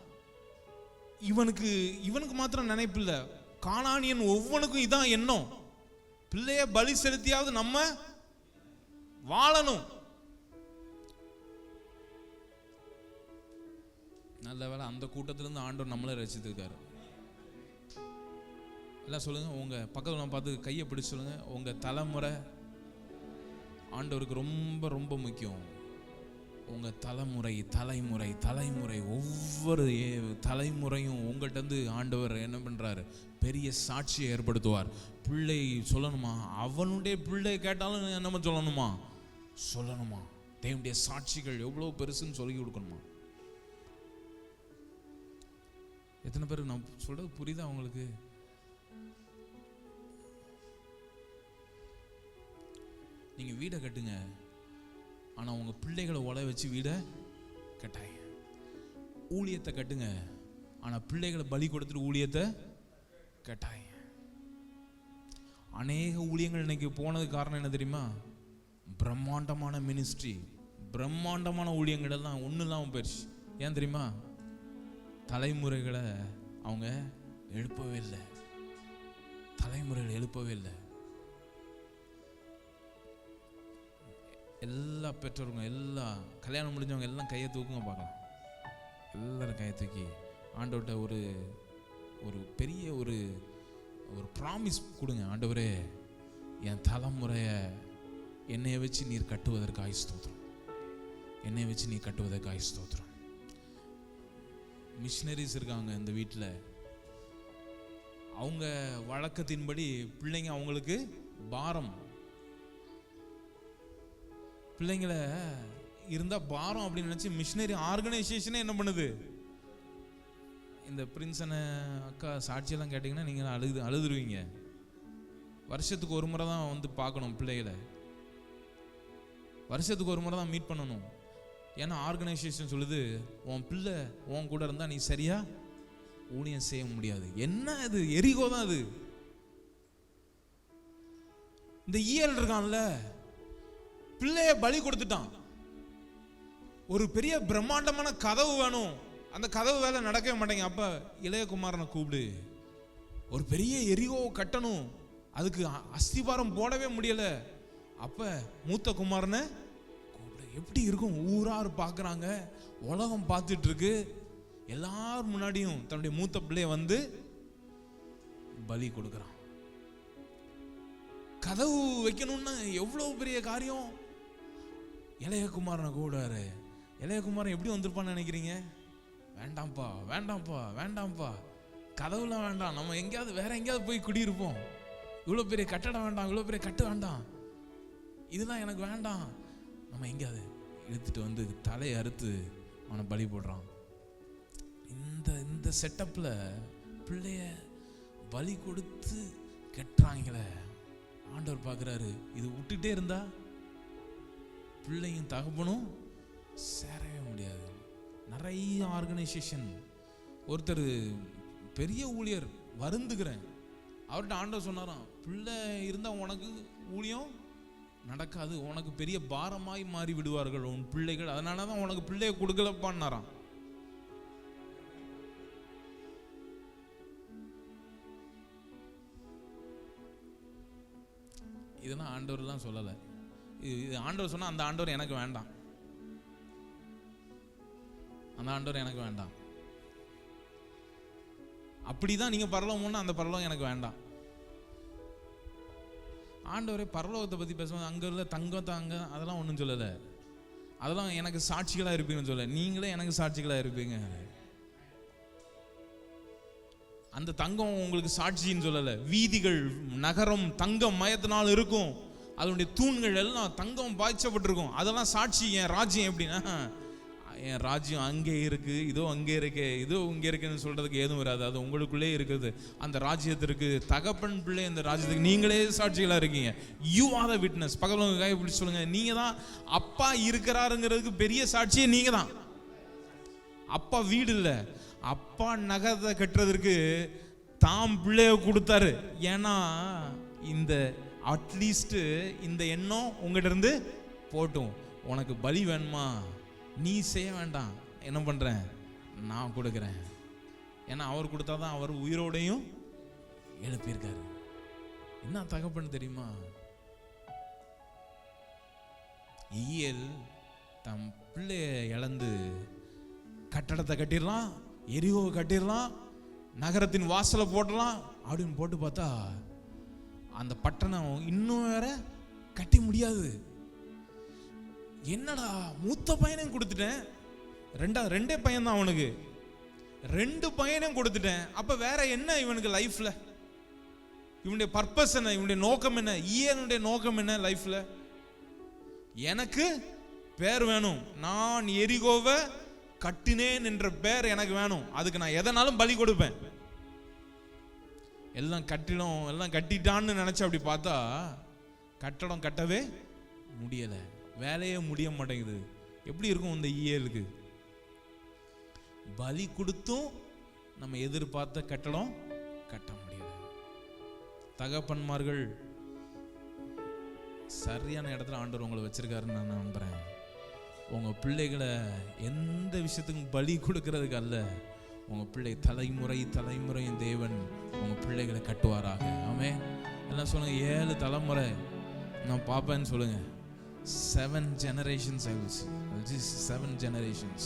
இவனுக்கு மாத்திரம் நினைப்பு இல்ல, கானானியன் ஒவ்வொன்றுக்கும் இதான் எண்ணம். பிள்ளைய பலி செலுத்தியாவது நம்ம வாழணும். நல்ல வேளை அந்த கூட்டத்திலிருந்து ஆண்டவர் நம்மளை ரசித்திருக்காரு. எல்லாம் சொல்லுங்க, உங்க பக்கத்துல பார்த்து கையை பிடிச்சு சொல்லுங்க, உங்க தலைமுறை ஆண்டவருக்கு ரொம்ப ரொம்ப முக்கியம். உங்க தலைமுறை ஒவ்வொரு தலைமுறையும் உங்கள்கிட்ட இருந்து ஆண்டவர் என்ன பண்றாரு? பெரிய சாட்சியை ஏற்படுத்துவார். பிள்ளை சொல்லணுமா, அவனுடைய பிள்ளை கேட்டாலும் நம்ம சொல்லணுமா, தேவனுடைய சாட்சிகள் எவ்வளோ பெருசுன்னு சொல்லி கொடுக்கணுமா. எத்தனை பேர் நான் சொல்றது புரியுதா அவங்களுக்கு? நீங்க வீடை கட்டுங்க, ஆனா உங்க பிள்ளைகளை உழ வச்சு வீடை கட்டாய. ஊழியத்தை கட்டுங்க, ஆனா பிள்ளைகளை பலி கொடுத்துட்டு ஊழியத்தை கட்டாய. அநேக ஊழியங்கள் இன்னைக்கு போனதுக்கு காரணம் என்ன தெரியுமா? பிரம்மாண்டமான மினிஸ்ட்ரி, பிரம்மாண்டமான ஊழியங்கள் எல்லாம் ஒன்றும் இல்லாமல் போயிடுச்சு. ஏன் தெரியுமா? தலைமுறைகளை அவங்க எழுப்பவே இல்லை. தலைமுறைகள் எழுப்பவே இல்லை. எல்லா பெற்றோருங்க, எல்லா கல்யாணம் முடிஞ்சவங்க எல்லாம் கையை தூக்குங்க பார்க்கலாம். எல்லாரும் கையை தூக்கி ஆண்டவர்கிட்ட ஒரு ஒரு பெரிய ஒரு ப்ராமிஸ் கொடுங்க. ஆண்டவரே, என் தலைமுறையை என்னைய வச்சு நீர் கட்டுவதற்கு ஸ்தோத்திரம், என்னைய வச்சு நீ கட்டுவதற்கு ஸ்தோத்திரம். மிஷினரிஸ் இருக்காங்க இந்த வீட்டில், அவங்க வழக்கத்தின்படி பிள்ளைங்க அவங்களுக்கு பாரம். பிள்ளைங்களை இருந்தால் பாரம் அப்படின்னு நினச்சி மிஷினரி ஆர்கனைசேஷனே என்ன பண்ணுது? இந்த பிரின்சனை அக்கா சாட்சியெல்லாம் கேட்டிங்கன்னா நீங்கள் அழுதுருவீங்க. வருஷத்துக்கு ஒரு முறை தான் வந்து பார்க்கணும் பிள்ளைகளை, வருஷத்துக்கு ஒரு முறை தான் மீட் பண்ணணும். ஏன்னா ஆர்கனைசேஷன் சொல்லுது, உன் பிள்ளை உன் கூட இருந்தால் நீ சரியா ஊழியம் செய்ய முடியாது. என்ன இது? எரிகோ தான் அது. இந்த ஈயல் இருக்கான்ல, பிள்ளைய பலி கொடுத்துட்டான். ஒரு பெரிய பிரம்மாண்டமான கதவு வேணும், அந்த கதவு வேலை நடக்கவே மாட்டேங்க. அப்ப இளையகுமாரனை கூப்பிடு, ஒரு பெரிய எரிகோ கட்டணும், அதுக்கு அஸ்திபாரம் போடவே முடியல. அப்ப மூத்த குமாரனை கூப்பிடு. எப்படி இருக்கும்? ஊரார் பார்க்குறாங்க, உலகம் பார்த்துட்டு இருக்கு. எல்லாரும் முன்னாடியும் தன்னுடைய மூத்த பிள்ளைய வந்து பலி கொடுக்குறான். கதவு வைக்கணும்னா எவ்வளவு பெரிய காரியம். இளையகுமாரனை கூப்பிடாரு. இளையகுமாரன் எப்படி வந்திருப்பான்னு நினைக்கிறீங்க? வேண்டாம்ப்பா வேண்டாம்ப்பா வேண்டாம்ப்பா, கதவுலாம் வேண்டாம், நம்ம எங்கேயாவது வேற எங்கேயாவது போய் குடியிருப்போம். இவ்வளோ பெரிய கட்டடம் வேண்டாம், இவ்வளோ பெரிய கட்டு வேண்டாம், இதெல்லாம் எனக்கு வேண்டாம். நம்ம எங்கேயாவது இழுத்துட்டு வந்து தலையை அறுத்து அவனை பலி போடுறான். இந்த செட்டப்பில் பிள்ளைய பலி கொடுத்து கெட்டுறாங்களே. ஆண்டவர் பார்க்குறாரு, இது விட்டுட்டே இருந்தா பிள்ளையும் தகப்பனும் சேரவே முடியாது. நிறைய ஆர்கனைசேஷன், ஒருத்தர் பெரிய ஊழியர் வருந்துகிறேன், அவர்கிட்ட ஆண்டவர் சொன்னாராம், பிள்ளை இருந்தால் உனக்கு ஊழியம் நடக்காது, உனக்கு பெரிய பாரமாய் மாறி விடுவார்கள் உன் பிள்ளைகள், அதனால தான் உனக்கு பிள்ளைய கொடுக்கலப்பான்னாராம். இதெல்லாம் ஆண்டவர்லாம் சொல்லலை. இது ஆண்டவர் சொன்னால் அந்த ஆண்டவர் எனக்கு வேண்டாம், அந்த ஆண்டவர் எனக்கு வேண்டாம். அப்படிதான் நீங்க பரலோகம்னா அந்த பரலோகம் எனக்கு வேண்டாம். ஆண்டவரே பரலோகத்தை பத்தி பேசுவாங்க, அங்க உள்ள தங்கம் தாங்க அதெல்லாம் ஒன்றும் சொல்லலை, அதெல்லாம் எனக்கு சாட்சிகளா இருப்பீங்கன்னு சொல்ல, நீங்களே எனக்கு சாட்சிகளா இருப்பீங்க. அந்த தங்கம் உங்களுக்கு சாட்சின்னு சொல்லலை, வீதிகள் நகரம் தங்கம் மயத்தினால் இருக்கும், அதனுடைய தூண்கள் எல்லாம் தங்கம் பாய்ச்சப்பட்டிருக்கும், அதெல்லாம் சாட்சி. என் ராஜ்யம் எப்படின்னா, என் ராஜ்யம் அங்கே இருக்கு, இதோ அங்கே இருக்கு, இதோ இங்கே இருக்குன்னு சொல்றதுக்கு ஏதும் வராது, அது உங்களுக்குள்ளே இருக்குது. அந்த ராஜ்யத்திற்கு தகப்பன் பிள்ளை, அந்த ராஜ்யத்துக்கு நீங்களே சாட்சிகளா இருக்கீங்க. You are the witness. பக்கத்துல கை பிடிச்சு சொல்லுங்க, நீங்க தான் அப்பா இருக்கிறாருங்கிறதுக்கு பெரிய சாட்சியே நீங்க தான். அப்பா வீடு இல்லை, அப்பா நகரத்தை கட்டுறதுக்கு தாம் பிள்ளைய கொடுத்தாரு. ஏன்னா இந்த அட்லீஸ்ட் இந்த எண்ணம் உங்ககிட்ட இருந்து போட்டும், உனக்கு பலி வேணுமா, நீ செய்ய வேண்டாம், என்ன பண்றேன் நான் கொடுக்குறேன். ஏன்னா அவர் கொடுத்தாதான் அவர் உயிரோடையும் எழுப்பியிருக்காரு. என்ன தகப்பன் தெரியுமா? ஈயல் தம் பிள்ளைய இழந்து கட்டடத்தை கட்டிடலாம், எரிகோவை கட்டிடலாம், நகரத்தின் வாசலை போடலாம் அப்படின்னு போட்டு பார்த்தா அந்த பட்டணம் இன்னும் வேற கட்டி முடியாது. என்னடா மூத்த பையனையும் கொடுத்துட்டேன், ரெண்டே பையன் தான் அவனுக்கு, 2 பையனையும் கொடுத்துட்டேன், அப்ப வேற என்ன இவனுக்கு லைஃப்ல? இவனுடைய பர்பஸ் என்ன, இவனுடைய நோக்கம் என்ன, ஈயனுடைய நோக்கம் என்ன லைஃப்ல? எனக்கு பேர் வேணும், நான் எரிகோவை கட்டினேன் என்ற பேர் எனக்கு வேணும், அதுக்கு நான் எதனாலும் பலி கொடுப்பேன். எல்லாம் கட்டிட்டான்னு நினைச்ச அப்படி பார்த்தா கட்டடம் கட்டவே முடியல, வேலையே முடிய மாட்டேங்குது. எப்படி இருக்கும் இந்த ஈயலுக்கு? பலி கொடுத்தும் நம்ம எதிர்பார்த்த கட்டடம் கட்ட முடியல. தகப்பன்மார்கள் சரியான இடத்துல ஆண்டவர் உங்களை வச்சிருக்காருன்னு நான் நம்புறேன். உங்க பிள்ளைகளை எந்த விஷயத்துக்கும் பலி கொடுக்கறதுக்கு அல்ல, உங்க பிள்ளை தலைமுறையின் தேவன் உங்க பிள்ளைகளை கட்டுவாராக. ஆமென். எல்லாம் சொல்லுங்க, 7 தலைமுறை நான் பார்ப்பேன்னு சொல்லுங்க. 7 generations I will see. 7 generations.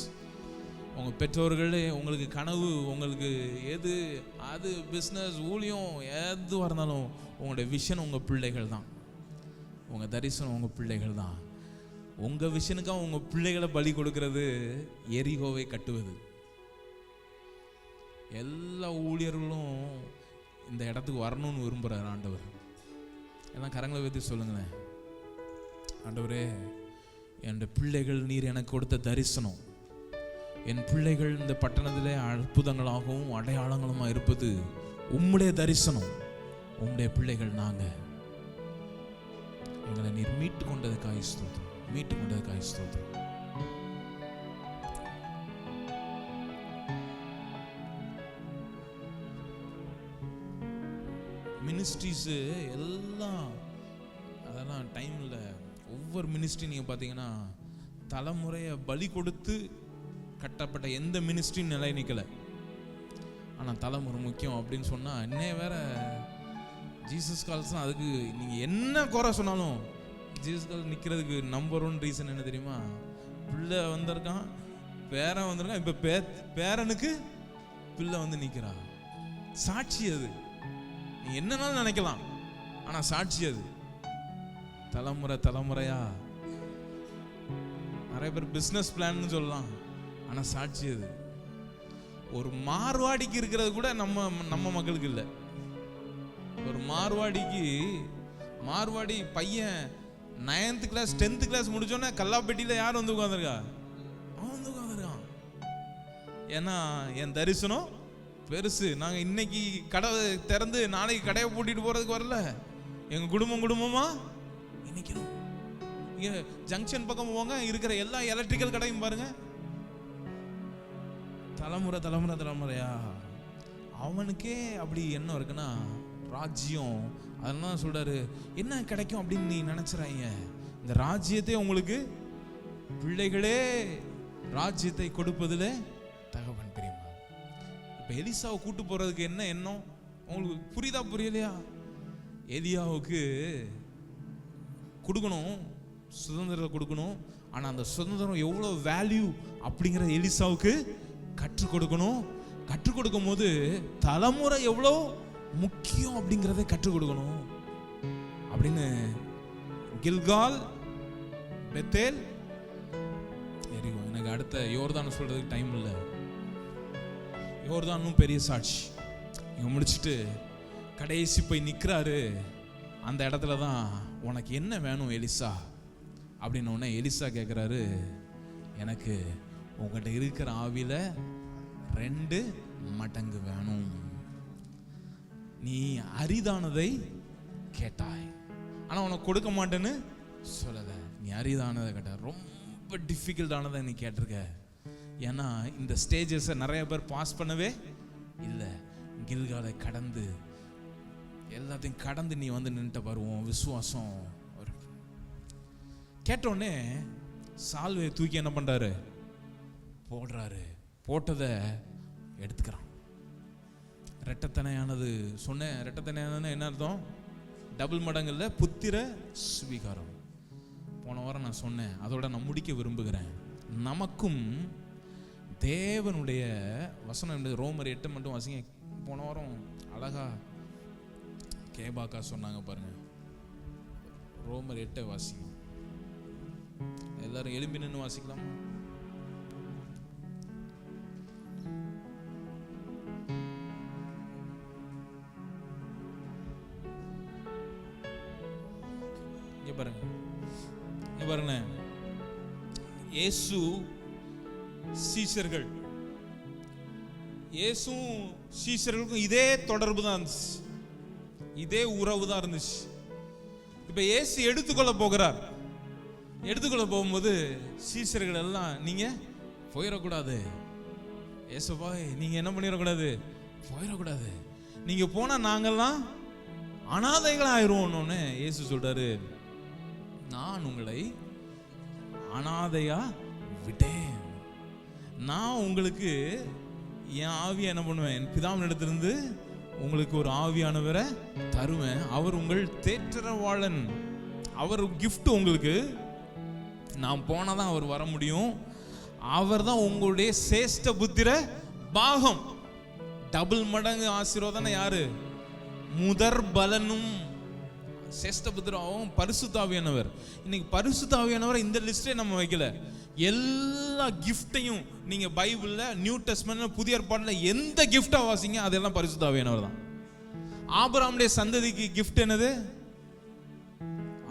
உங்கள் பெற்றோர்கள் உங்களுக்கு கனவு, உங்களுக்கு எது அது பிஸ்னஸ் ஊழியம் எதுவாக இருந்தாலும் உங்களுடைய விஷன் உங்கள் பிள்ளைகள் தான், உங்கள் தரிசனம் உங்கள் பிள்ளைகள் தான். உங்கள் விஷனுக்காக உங்கள் பிள்ளைகளை பலி கொடுக்கறது எரிகோவை கட்டுவது. எல்லா ஊழியர்களும் இந்த இடத்துக்கு வரணும்னு விரும்புகிறார் ஆண்டவர். எல்லாம் கரங்களை வைத்து சொல்லுங்களேன், ஆண்டவரே என் பிள்ளைகள் நீர் எனக்கு கொடுத்த தரிசனம், என் பிள்ளைகள் இந்த பட்டணத்திலே அற்புதங்களாகவும் அடையாளங்களுமா இருப்பது உம்முடைய தரிசனம். உம்முடைய பிள்ளைகள் நாங்க, எங்களை நீர் மீட்டு கொண்டதுக்காக ஸ்தோத்திரம், மீட்டு கொண்டதுக்காக ஸ்தோத்திரம். மினிஸ்ட்ரிஸ் எல்லாம் அதெல்லாம் டைம்ல ஒவ்வொரு மினிஸ்ட்ரி நீங்க பார்த்தீங்கன்னா தலைமுறையை பலி கொடுத்து கட்டப்பட்ட எந்த மினிஸ்ட்ரியும் நிலை நிற்கலை. ஆனால் தலைமுறை முக்கியம் அப்படின்னு சொன்னால் இன்னே வேற ஜீசஸ் கால்ஸ் தான். அதுக்கு நீங்கள் என்ன குறை சொன்னாலும் ஜீசஸ் கால் நிற்கிறதுக்கு நம்பர் 1 ரீசன் என்ன தெரியுமா? பிள்ளை வந்திருக்கான், பேரன் வந்திருக்கான், இப்போ பேரனுக்கு பிள்ளை வந்து நிற்கிறா. சாட்சி அது. நீ என்னன்னாலும் நினைக்கலாம், ஆனால் சாட்சி அது. தலைமுறையா நிறைய பேர் பிஸ்னஸ் பிளான்னு சொல்லலாம், ஆனால் சாட்சி அது. ஒரு மார்வாடிக்கு இருக்கிறது கூட நம்ம மக்களுக்கு இல்லை. ஒரு மார்வாடி பையன் 9th கிளாஸ் 10th கிளாஸ் முடிச்சோன்னே கல்லாப்பட்டியில் யார் வந்து உட்காந்துருக்கா? அவன் வந்து உட்காந்துருக்கான். ஏன்னா என் தரிசனம் பெருசு. நாங்கள் இன்னைக்கு கடை திறந்து நாளைக்கு கடையை பூட்டிட்டு போறதுக்கு வரல, எங்க குடும்பமா இன்னைக்கு இங்க ஜங்ஷன் பக்கம் போங்க, இருக்கிற எல்லா எலக்ட்ரிக்கல் கடையும் பாருங்க. தலைமுறையா அவனுக்கே அப்படி என்ன இருக்குன்னா ராஜ்யம். அதெல்லாம் சொல்றாரு, என்ன கிடைக்கும் அப்படின்னு நீ நினைச்சுறாங்க. இந்த ராஜ்யத்தை உங்களுக்கு பிள்ளைகளே ராஜ்யத்தை கொடுப்பதில் தகவன் பிரியமா. இப்ப எலிசாவை கூட்டு போறதுக்கு என்ன எண்ணம் உங்களுக்கு புரியுதா புரியலையா? எலியாவுக்கு கொடுக்கணும், சுதந்திரத்தை கொடுக்கணும். ஆனா அந்த சுதந்திரம் எவ்வளவு வேல்யூ அப்படிங்கிற எலிசாவுக்கு கற்றுக் கொடுக்கணும். கற்றுக் கொடுக்கும் போது தலைமுறை எவ்வளோ முக்கியம் அப்படிங்கிறத கற்றுக் கொடுக்கணும் அப்படின்னு கில்கால், பெத்தேல், எரிகோ. எனக்கு அடுத்த யோர்தான் சொல்றதுக்கு டைம் இல்லை. யோர்தானும் பெரிய சாட்சி. இங்க முடிச்சுட்டு கடைசி போய் நிற்கிறாரு. அந்த இடத்துல தான் உனக்கு என்ன வேணும் எலிசா அப்படின்னு உடனே எலிசா கேட்குறாரு, எனக்கு உங்கள்கிட்ட இருக்கிற ஆவியில 2 மடங்கு வேணும். நீ அரிதானதை கேட்டாய், ஆனா உனக்கு கொடுக்க மாட்டேன்னு சொல்லல. நீ அரிதானதை கேட்ட, ரொம்ப டிஃபிகல்ட்டானதை நீ கேட்டிருக்க. ஏன்னா இந்த ஸ்டேஜஸை நிறைய பேர் பாஸ் பண்ணவே இல்லை. கில்காலை கடந்து எல்லாத்தையும் கடந்து நீ வந்து நின்ட்ட பருவம் விசுவாசம். கேட்டோடனே சால்வையை தூக்கி என்ன பண்றாரு? போடுறாரு. போட்டதை எடுத்துக்கிறான். ரெட்டத்தனையானது சொன்னேன். ரெட்டத்தனையானது என்ன அர்த்தம்? டபுள் மடங்குல புத்திர சுவீகாரம். போன வாரம் நான் சொன்னேன், அதோட நான் முடிக்க விரும்புகிறேன். நமக்கும் தேவனுடைய வசனம் ரோமர் 8 மட்டும் வாசிங்க. போன வாரம் அழகா கேபாக்கா சொன்னாங்க பாருங்க. ரோமர் 8 வாசிங்க. எல்லாரும் எழும்பி நின்று வாசிக்கலாமா? இயேசு சீஷர்கள், இயேசுவும் சீஷர்களுக்கும் இதே தொடர்பு தான் இருந்துச்சு, இதே உறவு தான் இருந்துச்சு. இப்ப இயேசு எடுத்துக்கொள்ள போகிறார். எடுத்துக்கொள்ள போகும்போது சீஷர்கள் எல்லாம் நீங்க போயிடக்கூடாது, இயேசுப்பா நீங்க என்ன பண்ணிடக்கூடாது, போயிடக்கூடாது, நீங்க போனா நாங்கெல்லாம் அனாதைகள் ஆயிரும். இயேசு சொல்றாரு, நான் உங்களை அனாதையா விட்டேன், நான் உங்களுக்கு என் ஆவியை என்ன பண்ணுவேன், என் பிதாவின் இடத்திலிருந்து உங்களுக்கு ஒரு ஆவியானவரை தருவேன், அவர் உங்கள் தேற்றரவாளன், அவர் கிஃப்ட் உங்களுக்கு, நான் போனாதான் அவர் வர முடியும், அவர் தான் உங்களுடைய சேஷ்ட புத்திர பாகம். டபுள் மடங்கு ஆசீர்வாதம் யாரு, முதற் பலனும் சேஷ்ட புத்திராவும் பரிசுத்த ஆவியானவர். இன்னைக்கு பரிசுத்த ஆவியானவர் இந்த லிஸ்டே நம்ம வைக்கல. எல்லா கிஃப்டையும் நீங்க பைபிள்ல, நியூ டெஸ்ட்மென்ட்ல, புதிய ஏற்பாடுல எந்த கிஃப்டா வாசிங்க அதெல்லாம் பரிசுத்த ஆவியானவர் தான். ஆபிரகாமுடைய சந்ததிக்கு கிஃப்ட் என்னது,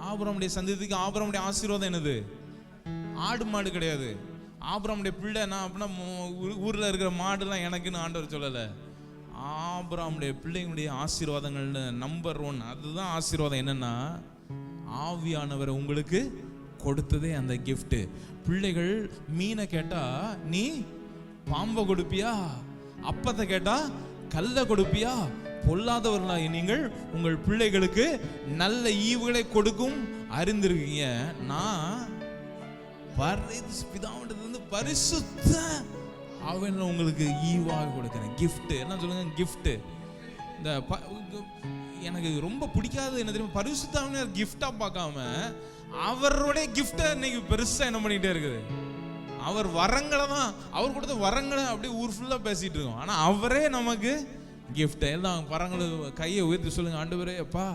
ஆபிரகாமுடைய சந்ததிக்கு ஆபிரகாமுடைய ஆசீர்வாதம் என்னது, ஆடு மாடு கிடையாது. ஆபிரகாமுடைய பிள்ளை நான் அப்படின்னா ஊர்ல இருக்கிற மாடுலாம் எனக்குன்னு ஆண்டவர் சொல்லல, ஆபிரகாமுடைய பிள்ளைங்களுடைய ஆசீர்வாதங்கள் நம்பர் 1. அதுதான் ஆசீர்வாதம். என்னன்னா ஆவியானவரை உங்களுக்கு கொடுத்ததே அந்த கிஃப்ட். பிள்ளைகள் மீனை கேட்டா நீ பாம்பை கொடுப்பியா, அப்பத்தை கேட்டா கல்லை கொடுப்பியா, பொல்லாதவர்களா நீங்கள் உங்கள் பிள்ளைகளுக்கு நல்ல ஈவுகளை கொடுக்கும் அறிந்திருக்கீங்க. நான் பிதாவிடத்திலிருந்து பரிசுத்த அவன் உங்களுக்கு ஈவாக கொடுக்கிறேன். கிஃப்ட் என்ன சொல்லுங்க, கிஃப்ட். இந்த எனக்கு ரொம்ப பிடிக்காது என்ன தெரியுமா, பரிசுத்த கிஃப்டா பார்க்காம அவருடைய கிஃப்ட இன்னைக்கு பெருசா என்ன பண்ணிட்டே இருக்குது. அவர் வரங்களை தான், அவர் கொடுத்த வரங்களை அப்படியே ஊர் ஃபுல்லா பேசிட்டு இருக்கோம். ஆனா அவரே நமக்கு கிஃப்ட். எல்லாம் வரங்களை கையை உயர்த்தி சொல்லுங்க, ஆண்டவரே அப்பா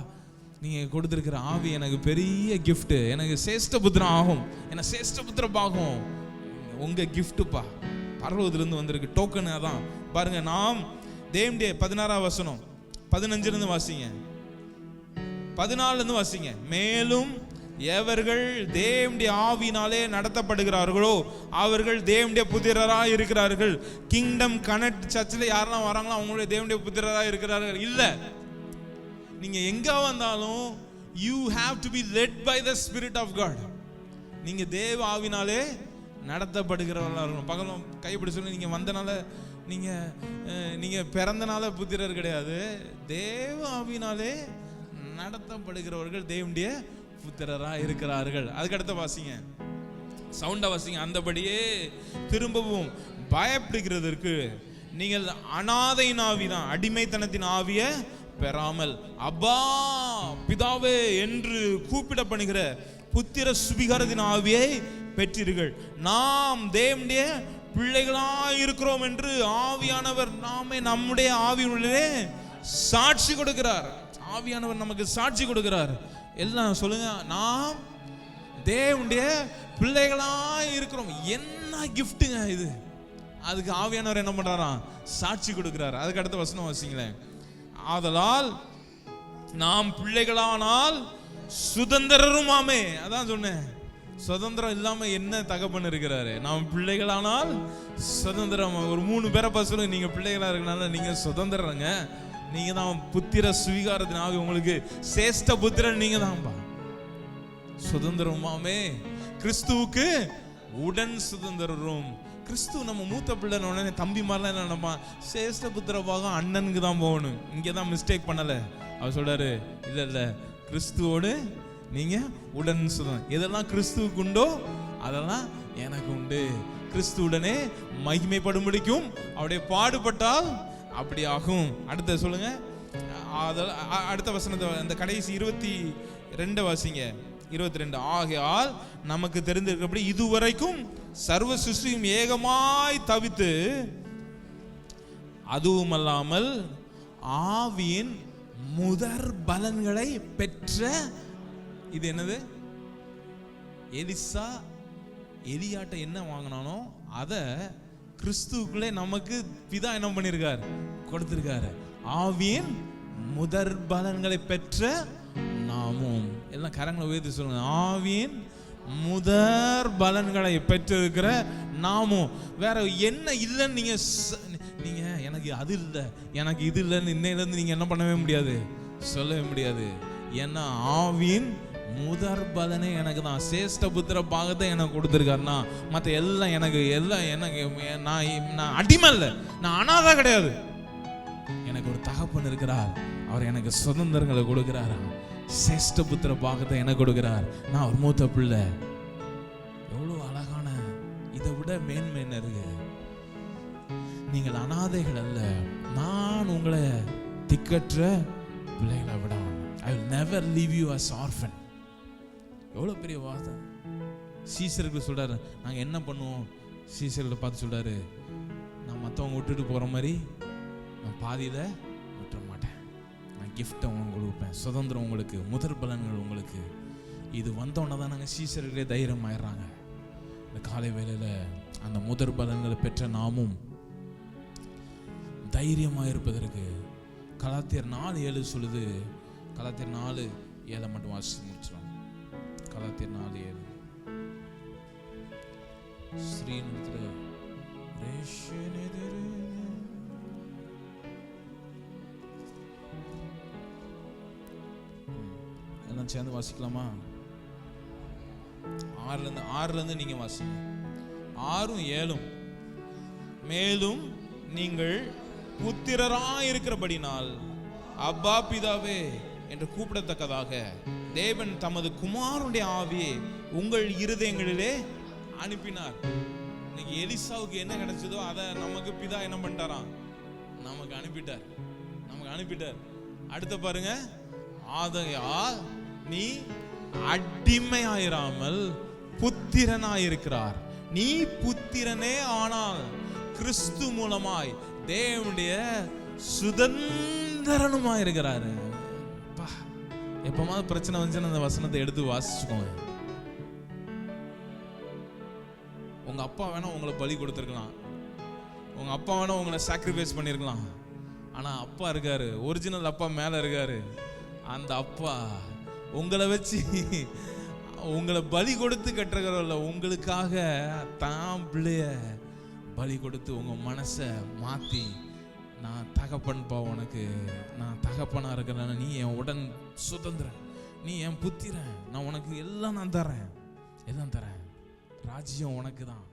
நீங்க கொடுத்திருக்கிற ஆவி எனக்கு பெரிய கிஃப்ட், எனக்கு சேஷ்ட புத்திரம் ஆகும், எனக்கு சேஷ்ட புத்திரம் ஆகும், உங்க கிஃப்ட்டுப்பா, பரலோகத்திலிருந்து வந்திருக்கு டோக்கன். அதான் பாருங்க, நாம் தேவனுடைய 16ஆம் வசனம் 15 வாசிங்க, 14 வாசிங்க. மேலும் எவர்கள் தேவனுடைய ஆவியினாலே நடத்தப்படுகிறார்களோ அவர்கள் தேவனுடைய புத்திரராய் இருக்கிறார்கள். கிங்டம் கனெக்ட் சர்ச்சில் யாரெல்லாம் வராங்களோ அவங்களுடைய தேவனுடைய புத்திரராய் இருக்கிறார்கள். இல்ல, நீங்க எங்க வந்தாலும் you have to be led by the spirit of God. நீங்க தேவ ஆவியினாலே நடத்தப்படுகிறவர்களா இருக்கணும். பகலும் கைப்பிடி சொல்லி, நீங்க வந்தனால நீங்க பிறந்தனால புத்திரர் கிடையாது, தேவ ஆவியினாலே நடத்தப்படுகிறவர்கள் தேவனுடைய புத்திரராய் இருக்கிறார்கள். அதுக்கு அடுத்த வாசிங்க, சவுண்டா வாசிங்க. அந்தபடியே திரும்பவும் பயப்படுகிறதற்கு நீங்கள் அனாதையின் ஆவிதான், அடிமைத்தனத்தின் ஆவிய பெறாமல் அப்பா பிதாவே என்று கூப்பிடப்படுகிற புத்திர சுவிகாரத்தின் ஆவியை பெற்றீர்கள். நாம் தேவனுடைய பிள்ளைகளாய் இருக்கிறோம் என்று ஆவியானவர் நாமே நம்முடைய ஆவியினுள்ளே சாட்சி கொடுக்கிறார். ஆவியானவர் நமக்கு சாட்சி கொடுக்கிறார். எல்லாம் சொல்லுங்க, நாம் தேவனுடைய பிள்ளைகளாய் இருக்கிறோம். என்ன கிஃப்ட்டுங்க இது, அதுக்கு ஆவியானவர் என்ன பண்றாராம், சாட்சி கொடுக்கிறார். அதுக்கு அடுத்த வசனம் வாசிங்களேன். ஆதலால் நாம் பிள்ளைகளானால் சுதந்திரருமாமே. அதான் சொன்னேன், சுதந்திரம் இல்லாம என்ன தகப்பன் இருக்கிறாரு. நாம் பிள்ளைகளானால் சுதந்திரம். ஒரு 3 பேரை பசங்க நீங்க பிள்ளைகளா இருக்கனால நீங்க சுதந்திரங்க. நீங்க தான் புத்திர சுவீகாரத்தின் ஆவி, உங்களுக்கு சேஷ்ட புத்திரன் நீங்க தான்பா. சுதந்திரமாமே கிறிஸ்துவுக்கு உடன் சுதந்திரம். கிறிஸ்து நம்ம மூத்த பிள்ளை உடனே தம்பி மாதிரிலாம் என்ன நினைப்பான், சேஷ்ட புத்திர பாகம் அண்ணனுக்கு தான் போகணும். இங்கதான் மிஸ்டேக் பண்ணல. அவர் சொல்றாரு, இல்ல இல்ல கிறிஸ்துவோடு நீங்க உடன் சுதந்திரம். எதெல்லாம் கிறிஸ்துவுக்கு உண்டோ அதெல்லாம் எனக்கு உண்டு. கிறிஸ்துவுடனே மகிமைப்படும்படிக்கும் அவருடைய பாடுபட்டால் அப்படி ஆகும். அடுத்த சொல்லுங்க, அடுத்த வசனத்தை அந்த கடைசி 22 வாசிங்க. 22. ஆகையால் நமக்கு தெரிந்திருக்கிறபடி இதுவரைக்கும் சர்வ சிருஷ்டியும் ஏகமாய் தவித்து, அதுவுமல்லாமல் ஆவியின் முதற் பலன்களை பெற்ற, இது என்னது, எலியாட்ட என்ன வாங்கினானோ அத கிறிஸ்துவுக்குள்ளே நமக்கு பிதா என்ன பண்ணிருக்கார், கொடுத்திருக்காரு. ஆவியின் முதற் பலன்களை பெற்ற நாமும். எல்லாம் கரங்களை உயர்த்தி சொல்லுங்க, ஆவியின் முதற் பலன்களை பெற்றிருக்கிற நாமும். வேற என்ன இல்லைன்னு நீங்க எனக்கு அது இல்லை, எனக்கு இது இல்லைன்னு இன்னையிலேருந்து நீங்க என்ன பண்ணவே முடியாது, சொல்லவே முடியாது. ஏன்னா ஆவியின் முதற் பலனே எனக்கு தான். சேஷ்ட புத்திர பாகத்தை எனக்கு கொடுத்துருக்காருன்னா மற்ற எல்லாம் எனக்கு நான் அடிமை இல்லை, நான் அனாதை கிடையாது. எனக்கு ஒரு தகப்பன் இருக்கிறார், அவர் எனக்கு சுதந்திரங்களை கொடுக்கிறாரா, சேஷ்ட புத்திர பாகத்தை எனக்கு கொடுக்கிறார், நான் ஒரு மூத்த பிள்ளை. எவ்வளவு அழகான, இதை விட மேன்மை என்ன இருக்கு? நீங்கள் அனாதைகள் அல்ல, நான் உங்களை திக்கற்ற பிள்ளைகளை விட, I will never leave you as orphan. எவ்வளவு பெரிய வார்த்தை. சீசருக்கு சொல்றாரு, நாங்க என்ன பண்ணுவோம்? சீசர்களை பார்த்து சொல்றாரு, நான் மற்றவங்க விட்டுட்டு போற மாதிரி நான் பாதியில விட்டுற மாட்டேன், நான் கிஃப்டை உங்களுக்கு கொடுப்பேன், சுதந்திரம் உங்களுக்கு, முதற் பலன்கள் உங்களுக்கு. இது வந்தோடனே தான் நாங்கள் சீசர்களே தைரியம் ஆயிடுறாங்க. இந்த காலை வேளையில அந்த முதற் பலன்களை பெற்ற நாமும் தைரியமாக இருப்பதற்கு கலாத்தியர் 4:7 சொல்லுது. கலாத்தியர் 4:7 மட்டும் வாசிச்சு முடிச்சிடும். கலாத்தியர் 4:7 ஸ்ரீநத்தில் எல்லாம் சேர்ந்து வாசிக்கலாமா? 6ல நீங்க வாசிங்க. 6ம் 7ம். மேலும் நீங்கள் புத்திரராயிருக்கிறபடினால் அப்பா பிதாவே என்று கூப்பிடத்தக்கதாக தேவன் தமது குமாரனுடைய ஆவியை உங்கள் இருதயங்களிலே அனுப்பினார். இன்னைக்கு எலிசாவுக்கு என்ன கிடைச்சதோ அதை நமக்கு பிதா என்ன பண்ணிட்டாராம், நமக்கு அனுப்பிட்டார். அடுத்த பாருங்க, ஆதையால் நீ அடிமையாயிராமல் புத்திரனாயிருக்கிறார். நீ புத்திரனே ஆனால் கிறிஸ்து மூலமாய் தேவனுடைய சுதந்திரனுமாய் இருக்கிறாரு. எப்பமாவது பிரச்சனை வந்துச்சுன்னா அந்த வசனத்தை எடுத்து வாசிச்சுக்கோங்க. உங்க அப்பா வேணா உங்களை பலி கொடுத்துருக்கலாம், உங்க அப்பா வேணா உங்களை சாக்ரிஃபைஸ் பண்ணிருக்கலாம். ஆனா அப்பா இருக்காரு, ஒரிஜினல் அப்பா மேல இருக்காரு. அந்த அப்பா உங்களை வச்சு உங்களை பலி கொடுத்து கட்டுறதில்ல, உங்களுக்காக தான் பிள்ளைய பலி கொடுத்து உங்க மனசை மாத்தி, நான் தகப்பன்பா, உனக்கு நான் தகப்பனா இருக்கிறேன், நீ என் உடன் சுதந்திரன், நீ என் புத்திரன், நான் உனக்கு எல்லாம் நான் தரேன், ராஜ்யம் உனக்கு தான்.